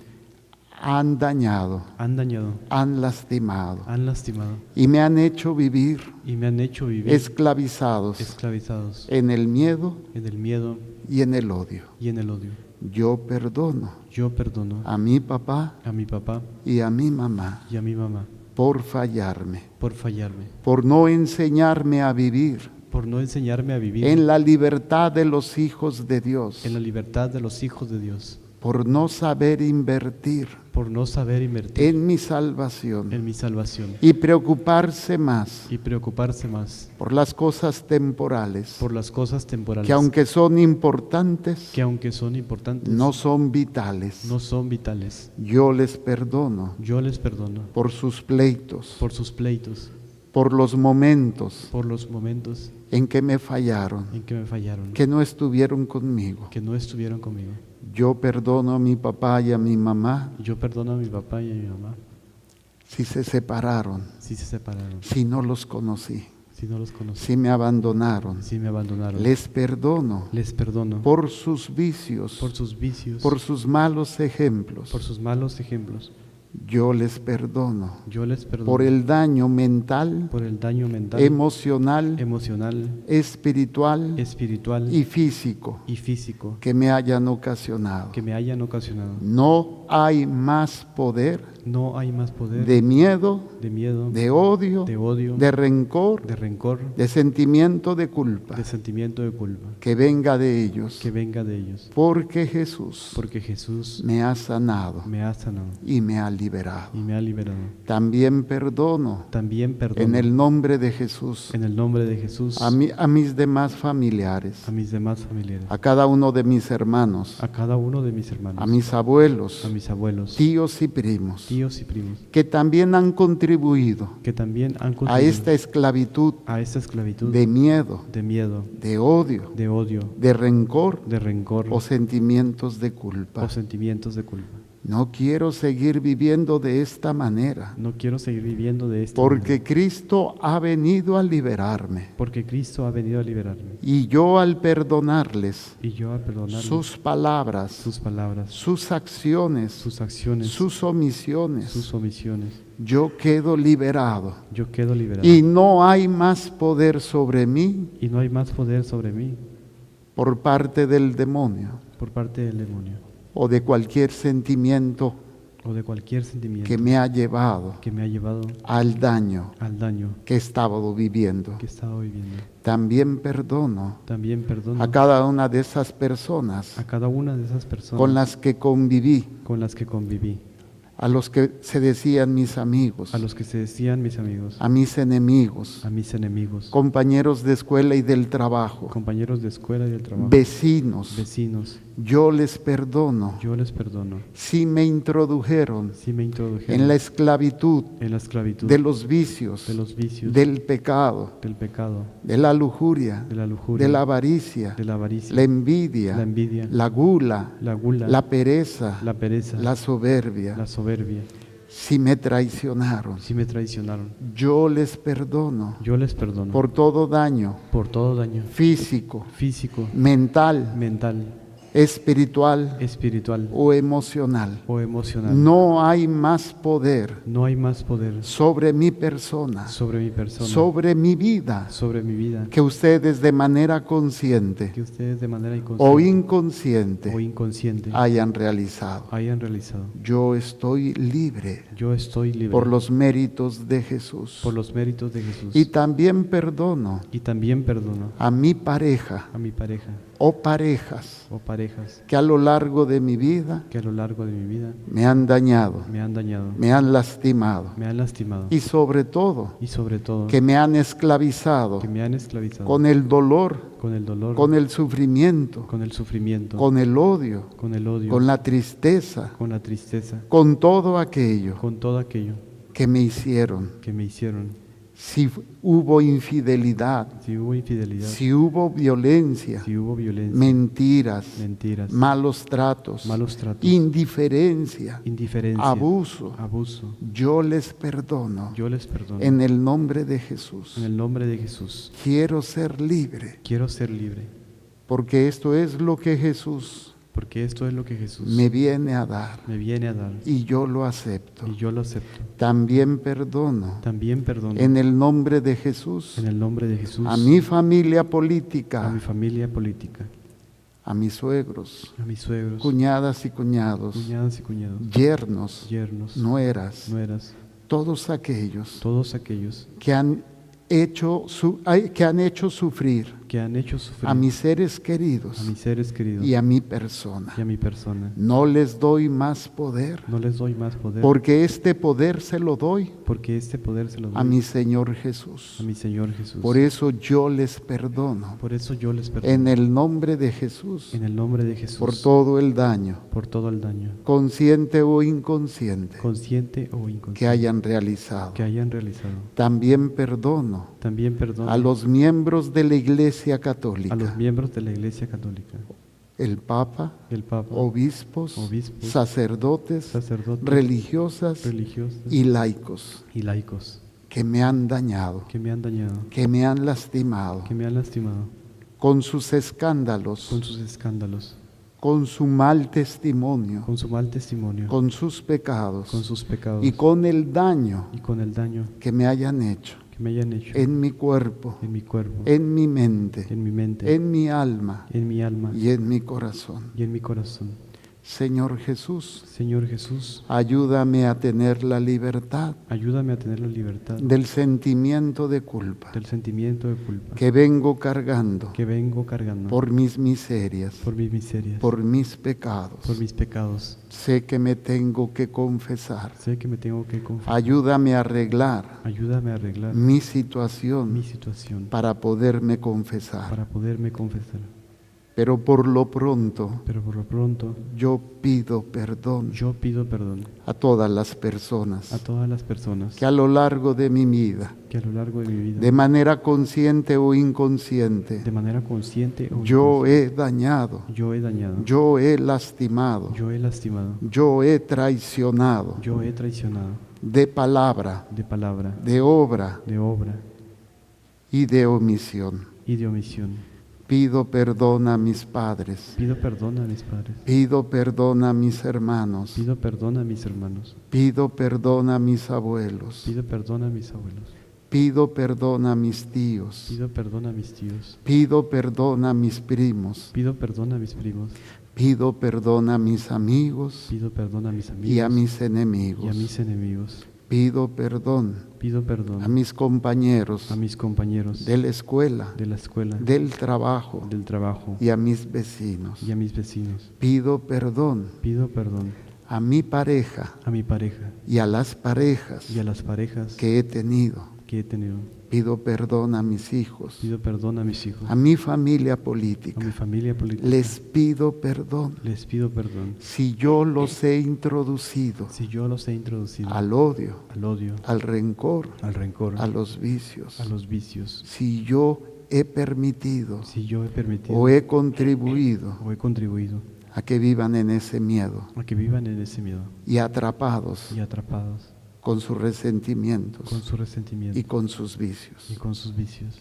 han dañado, han dañado, han lastimado han lastimado y me han hecho vivir y me han hecho vivir esclavizados esclavizados en el miedo en el miedo y en el odio. y en el odio. Yo perdono Yo perdono a mi papá a mi papá y a mi mamá y a mi mamá por fallarme, por fallarme, por no enseñarme a vivir por no enseñarme a vivir en la libertad de los hijos de Dios, en la libertad de los hijos de Dios, por no saber invertir por no saber invertir en mi salvación en mi salvación y preocuparse más y preocuparse más por las cosas temporales, por las cosas temporales que aunque son importantes, que aunque son importantes no son vitales. no son vitales. Yo les perdono Yo les perdono por sus pleitos, por sus pleitos, por los momentos por los momentos en que me fallaron, en que me fallaron, que no estuvieron conmigo. que no estuvieron conmigo. Yo perdono a mi papá y a mi mamá Yo perdono a mi papá y a mi mamá si se separaron, si se separaron, si no los conocí, si no los conocí, si me abandonaron. si me abandonaron. Les perdono Les perdono por sus vicios, por sus vicios, por sus malos ejemplos. por sus malos ejemplos. Yo les perdono Yo les perdono por el daño mental, por el daño mental, emocional, emocional, espiritual espiritual y físico y físico que me hayan ocasionado. que me hayan ocasionado. No hay más poder No hay más poder de miedo, de miedo, de odio, de odio, de rencor, de rencor, de sentimiento de culpa de sentimiento de culpa que venga de ellos, que venga de ellos, porque Jesús porque Jesús me ha sanado me ha sanado y me ha liberado. y me ha liberado. También perdono También perdono en el nombre de Jesús en el nombre de Jesús a mis demás familiares, a mis demás familiares, a cada uno de mis hermanos, a cada uno de mis hermanos, a mis abuelos, a mis abuelos, tíos y primos, tíos y primos, que también han contribuido que también han a contribuido esta esclavitud a esta esclavitud de miedo, de miedo, de odio, de odio, de rencor de rencor o sentimientos de culpa. o sentimientos de culpa. No quiero seguir viviendo de esta manera, No quiero seguir viviendo de esta porque manera, Cristo ha venido a liberarme. porque Cristo ha venido a liberarme. Y yo al perdonarles Y yo a perdonarles sus palabras, sus palabras, sus acciones, sus acciones, sus omisiones, sus omisiones, yo quedo liberado. yo quedo liberado. Y no hay más poder sobre mí Y no hay más poder sobre mí por parte del demonio por parte del demonio o de cualquier sentimiento o de cualquier sentimiento que me ha llevado que me ha llevado al daño al daño que he estado viviendo. que estaba viviendo. También perdono También perdono a cada una de esas personas a cada una de esas personas con las que conviví, con las que conviví, a los que se decían mis amigos, a los que se decían mis amigos, a mis enemigos, a mis enemigos, compañeros de escuela y del trabajo, compañeros de escuela y del trabajo, vecinos. vecinos. Yo les perdono Yo les perdono si me introdujeron si me introdujeron en la esclavitud en la esclavitud de los vicios, de los vicios, del pecado, del pecado, de la lujuria, de la lujuria, de la avaricia, de la avaricia, la envidia, la envidia, la gula, la gula, la pereza, la pereza, la soberbia. la soberbia. Si me traicionaron, Si me traicionaron, yo les perdono yo les perdono por todo daño por todo daño físico, físico, mental, mental, espiritual espiritual o emocional. o emocional. No hay más poder No hay más poder sobre mi persona, sobre mi persona, sobre mi vida, sobre mi vida, que ustedes de manera consciente que ustedes de manera o inconsciente inconsciente o inconsciente hayan realizado. hayan realizado. Yo estoy libre Yo estoy libre por los méritos de Jesús. por los méritos de Jesús. Y también perdono Y también perdono a mi pareja a mi pareja o parejas o parejas que a lo largo de mi vida que a lo largo de mi vida me han dañado, me han dañado, me han lastimado me han lastimado y sobre todo y sobre todo que me han esclavizado que me han esclavizado con el dolor, con el dolor, con el sufrimiento, con el sufrimiento, con el odio, con el odio, con la tristeza, con la tristeza, con todo aquello con todo aquello que me hicieron, si hubo infidelidad, si hubo violencia, mentiras, malos tratos, indiferencia, abuso, yo les perdono. En el nombre de Jesús. Quiero ser libre. Porque esto es lo que Jesús me viene a dar. Y yo lo acepto. También perdono. En el nombre de Jesús. A mi familia política. A mis suegros. Cuñadas y cuñados. Yernos. Nueras. Todos aquellos que han hecho sufrir a mis seres queridos y a mi persona. No les doy más poder, porque este poder se lo doy a mi Señor Jesús. Por eso yo les perdono. En el nombre de Jesús. Por todo el daño, consciente o inconsciente, que hayan realizado. También perdono a los miembros de la Iglesia Católica, el Papa, obispos, sacerdotes, religiosas y laicos, que me han dañado, que me han lastimado, con sus escándalos, con su mal testimonio, con sus pecados, y con el daño que me hayan hecho en mi cuerpo, en mi mente, en mi alma y en mi corazón. Señor Jesús, ayúdame a tener la libertad del sentimiento de culpa que vengo cargando por mis miserias, por mis pecados. Sé que me tengo que confesar. Ayúdame a arreglar mi situación para poderme confesar. Pero por lo pronto, yo pido perdón a todas las personas que a lo largo de mi vida, de manera consciente o inconsciente, yo he dañado, yo he lastimado, yo he traicionado, de palabra, de obra y de omisión. Pido perdón a mis padres. Pido perdón a mis hermanos. Pido perdón a mis abuelos. Pido perdón a mis tíos. Pido perdón a mis primos. Pido perdón a mis amigos y a mis enemigos. Pido perdón a mis compañeros de la escuela, del trabajo y a mis vecinos. Pido perdón a mi pareja y a las parejas que he tenido. Pido perdón a mis hijos, a mi familia política. Les pido perdón si yo los he introducido al odio, al rencor, a los vicios. Si yo he permitido o he contribuido a que vivan en ese miedo y atrapados con sus resentimientos y con sus vicios.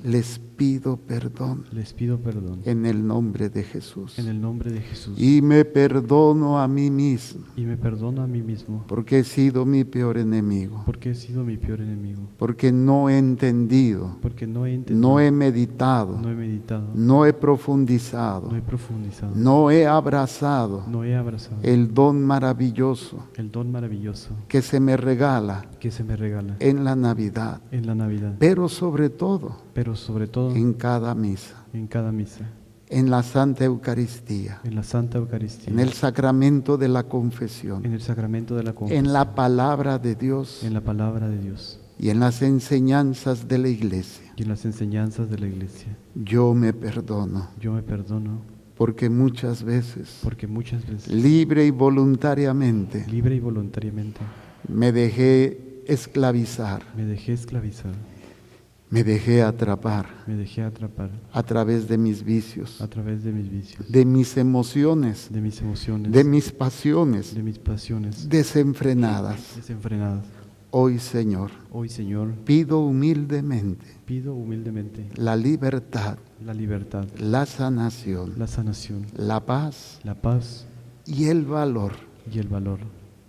Les pido perdón en el nombre de Jesús. Y me perdono a mí mismo porque he sido mi peor enemigo. Porque no he entendido, no he meditado, no he profundizado, no he abrazado el don maravilloso que se me regala en la Navidad, pero sobre todo en cada misa, en la Santa Eucaristía, en el sacramento de la confesión, en la palabra de Dios y en las enseñanzas de la Iglesia. Yo me perdono. Porque muchas veces, libre y voluntariamente, me dejé esclavizar, me dejé esclavizar, me dejé atrapar me dejé atrapar a través de mis vicios, a través de mis vicios, de mis emociones, de mis emociones, de mis pasiones de mis pasiones desenfrenadas. desenfrenadas. Hoy, Señor, Hoy, Señor, pido humildemente pido humildemente la libertad, la libertad, la sanación, la sanación, la paz la paz y el valor y el valor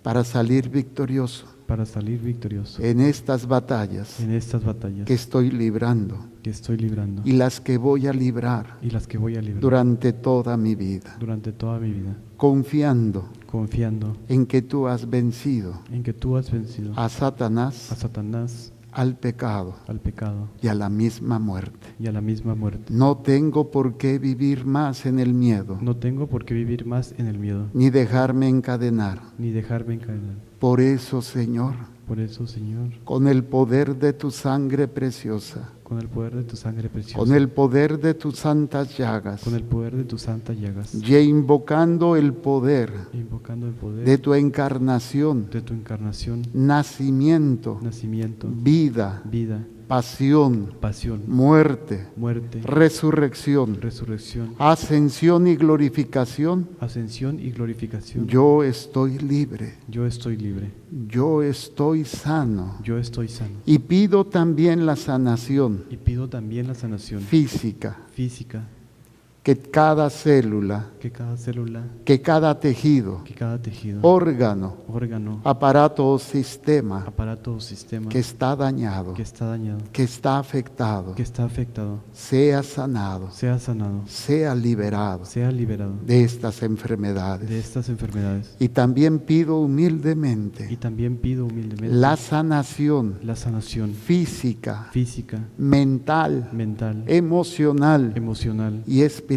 para salir victorioso para salir victorioso en estas batallas en estas batallas que estoy librando que estoy librando y las que voy a librar y las que voy a librar durante toda mi vida, durante toda mi vida, confiando confiando en que tú has vencido en que tú has vencido a a Satanás, Satanás, al pecado al pecado y a la misma muerte. y a la misma muerte. No tengo por qué vivir más en el miedo, No tengo por qué vivir más en el miedo, ni dejarme encadenar. ni dejarme encadenar. Por eso, Señor, Por eso, Señor, con el poder de tu sangre preciosa, con el poder de tu sangre preciosa, con el poder de tus santas llagas, con el poder de tus santas llagas, y invocando el poder invocando el poder de tu encarnación, de tu encarnación, nacimiento, nacimiento, vida, vida, pasión, pasión, muerte, muerte, resurrección, resurrección, ascensión y glorificación, ascensión y glorificación. yo estoy libre, Yo estoy libre, yo estoy sano. yo estoy sano. Y pido también la sanación Y pido también la sanación física, física, que cada célula, que cada célula, que cada tejido, que cada tejido, órgano, órgano, aparato o sistema aparato o sistema que está dañado, que está dañado, que está afectado, que está afectado, sea sanado, sea sanado, sea liberado sea liberado de estas de enfermedades. estas enfermedades. Y también pido Y humildemente también pido humildemente la sanación la sanación física, física, mental, mental, emocional emocional y espiritual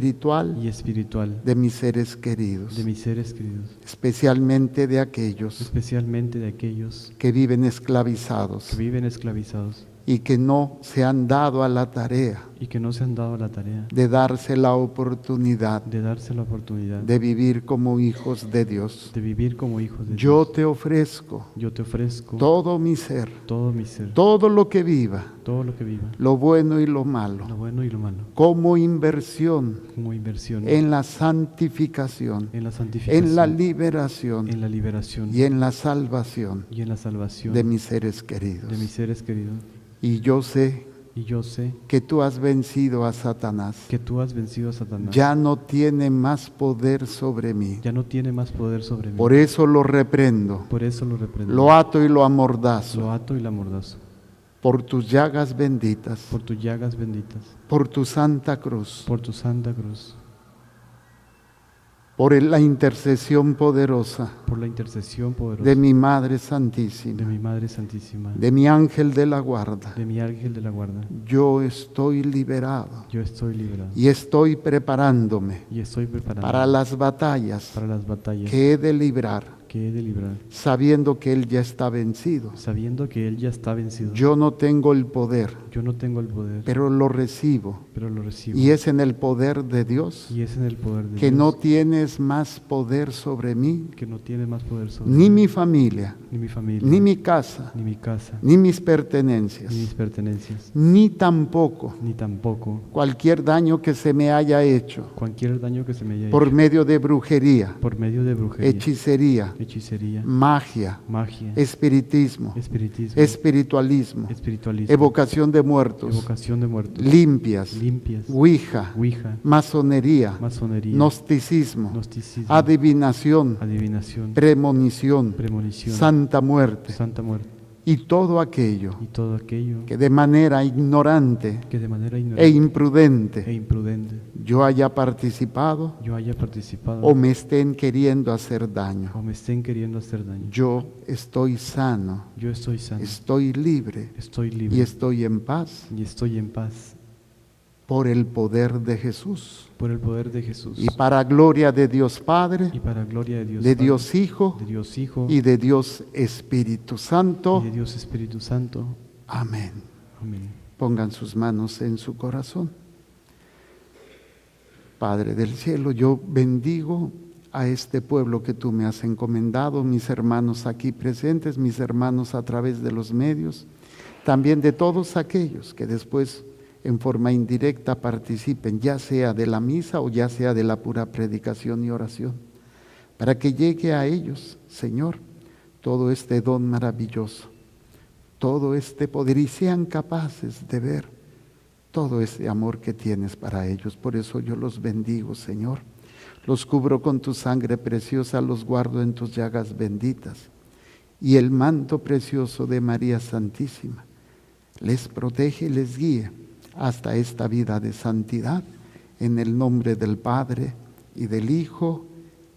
y espiritual de mis seres queridos, de mis seres queridos, especialmente de aquellos especialmente de aquellos que viven esclavizados que viven esclavizados y que no se han dado a la tarea y que no se han dado la tarea de darse la oportunidad de darse la oportunidad de vivir como hijos de Dios. de vivir como hijos de Yo Dios. te ofrezco Yo te ofrezco todo mi ser, todo mi ser, todo lo que viva, todo lo que viva, lo bueno y lo malo, lo bueno y lo malo, como inversión como inversión en la santificación, en la santificación, en la liberación en la liberación y en la salvación y en la salvación de mis seres queridos. de mis seres queridos. Y yo sé Y yo sé que tú has vencido a Satanás. que tú has vencido a Satanás. Ya no tiene más poder sobre mí. Ya no tiene más poder sobre mí. Por eso lo reprendo, Por eso lo reprendo. lo ato y lo amordazo. Lo ato y la mordazo. Por tus llagas benditas, Por tus llagas benditas. por tu santa cruz, Por tu santa cruz. por la intercesión poderosa Por la intercesión poderosa de mi Madre de Santísima, mi Madre Santísima. de mi ángel de la guarda. De mi ángel de la guarda. Yo estoy liberado Yo estoy liberado. y estoy preparándome Y estoy preparado para las batallas para las batallas que he de librar, que he de librar, sabiendo que Él ya está vencido. sabiendo que Él ya está vencido. Yo no tengo el poder, Yo no tengo el poder, pero lo recibo. pero lo recibo. Y es en el poder de Dios Y es en el poder de que Dios no tienes más poder sobre mí, que no tiene más poder sobre ni mí, mi familia, ni mi familia, ni mi casa, ni mi casa, ni mis pertenencias, ni mis pertenencias, ni tampoco ni tampoco cualquier daño que se me haya hecho cualquier daño que se me haya por hecho medio de brujería, por medio de brujería, hechicería, hechicería, magia, magia, espiritismo, espiritismo, espiritualismo, espiritualismo, evocación de muertos, evocación de muertos, limpias, limpias, ouija, ouija, masonería, masonería, gnosticismo, gnosticismo, adivinación, adivinación, premonición, premonición, santa muerte santa muerte y todo aquello y todo aquello que de manera ignorante que de manera e ignorante e imprudente imprudente yo haya participado yo haya participado o me estén queriendo hacer daño. o me estén queriendo hacer daño. Yo estoy sano, Yo estoy sano, estoy libre estoy y libre estoy en paz y estoy en paz por el poder de Jesús por el poder de Jesús y para gloria de Dios Padre, y para gloria de Dios de Padre, Dios Hijo de Dios Hijo y de Dios Espíritu Santo. y de Dios Espíritu Santo. Amén. Amén. Pongan sus manos en su corazón. Padre del cielo, yo bendigo a este pueblo que tú me has encomendado, mis hermanos aquí presentes, mis hermanos a través de los medios, también de todos aquellos que después en forma indirecta participen, ya sea de la misa o ya sea de la pura predicación y oración, para que llegue a ellos, Señor, todo este don maravilloso, todo este poder y sean capaces de ver todo ese amor que tienes para ellos. Por eso yo los bendigo, Señor. Los cubro con tu sangre preciosa, los guardo en tus llagas benditas. Y el manto precioso de María Santísima les protege y les guía hasta esta vida de santidad, en el nombre del Padre, y del Hijo,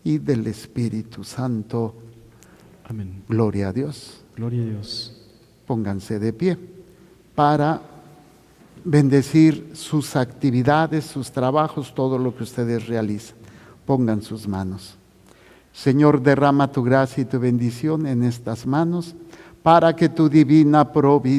y del Espíritu Santo. Amén. Gloria a Dios. Gloria a Dios. Pónganse de pie para bendecir sus actividades, sus trabajos, todo lo que ustedes realizan. Pongan sus manos. Señor, derrama tu gracia y tu bendición en estas manos para que tu divina providencia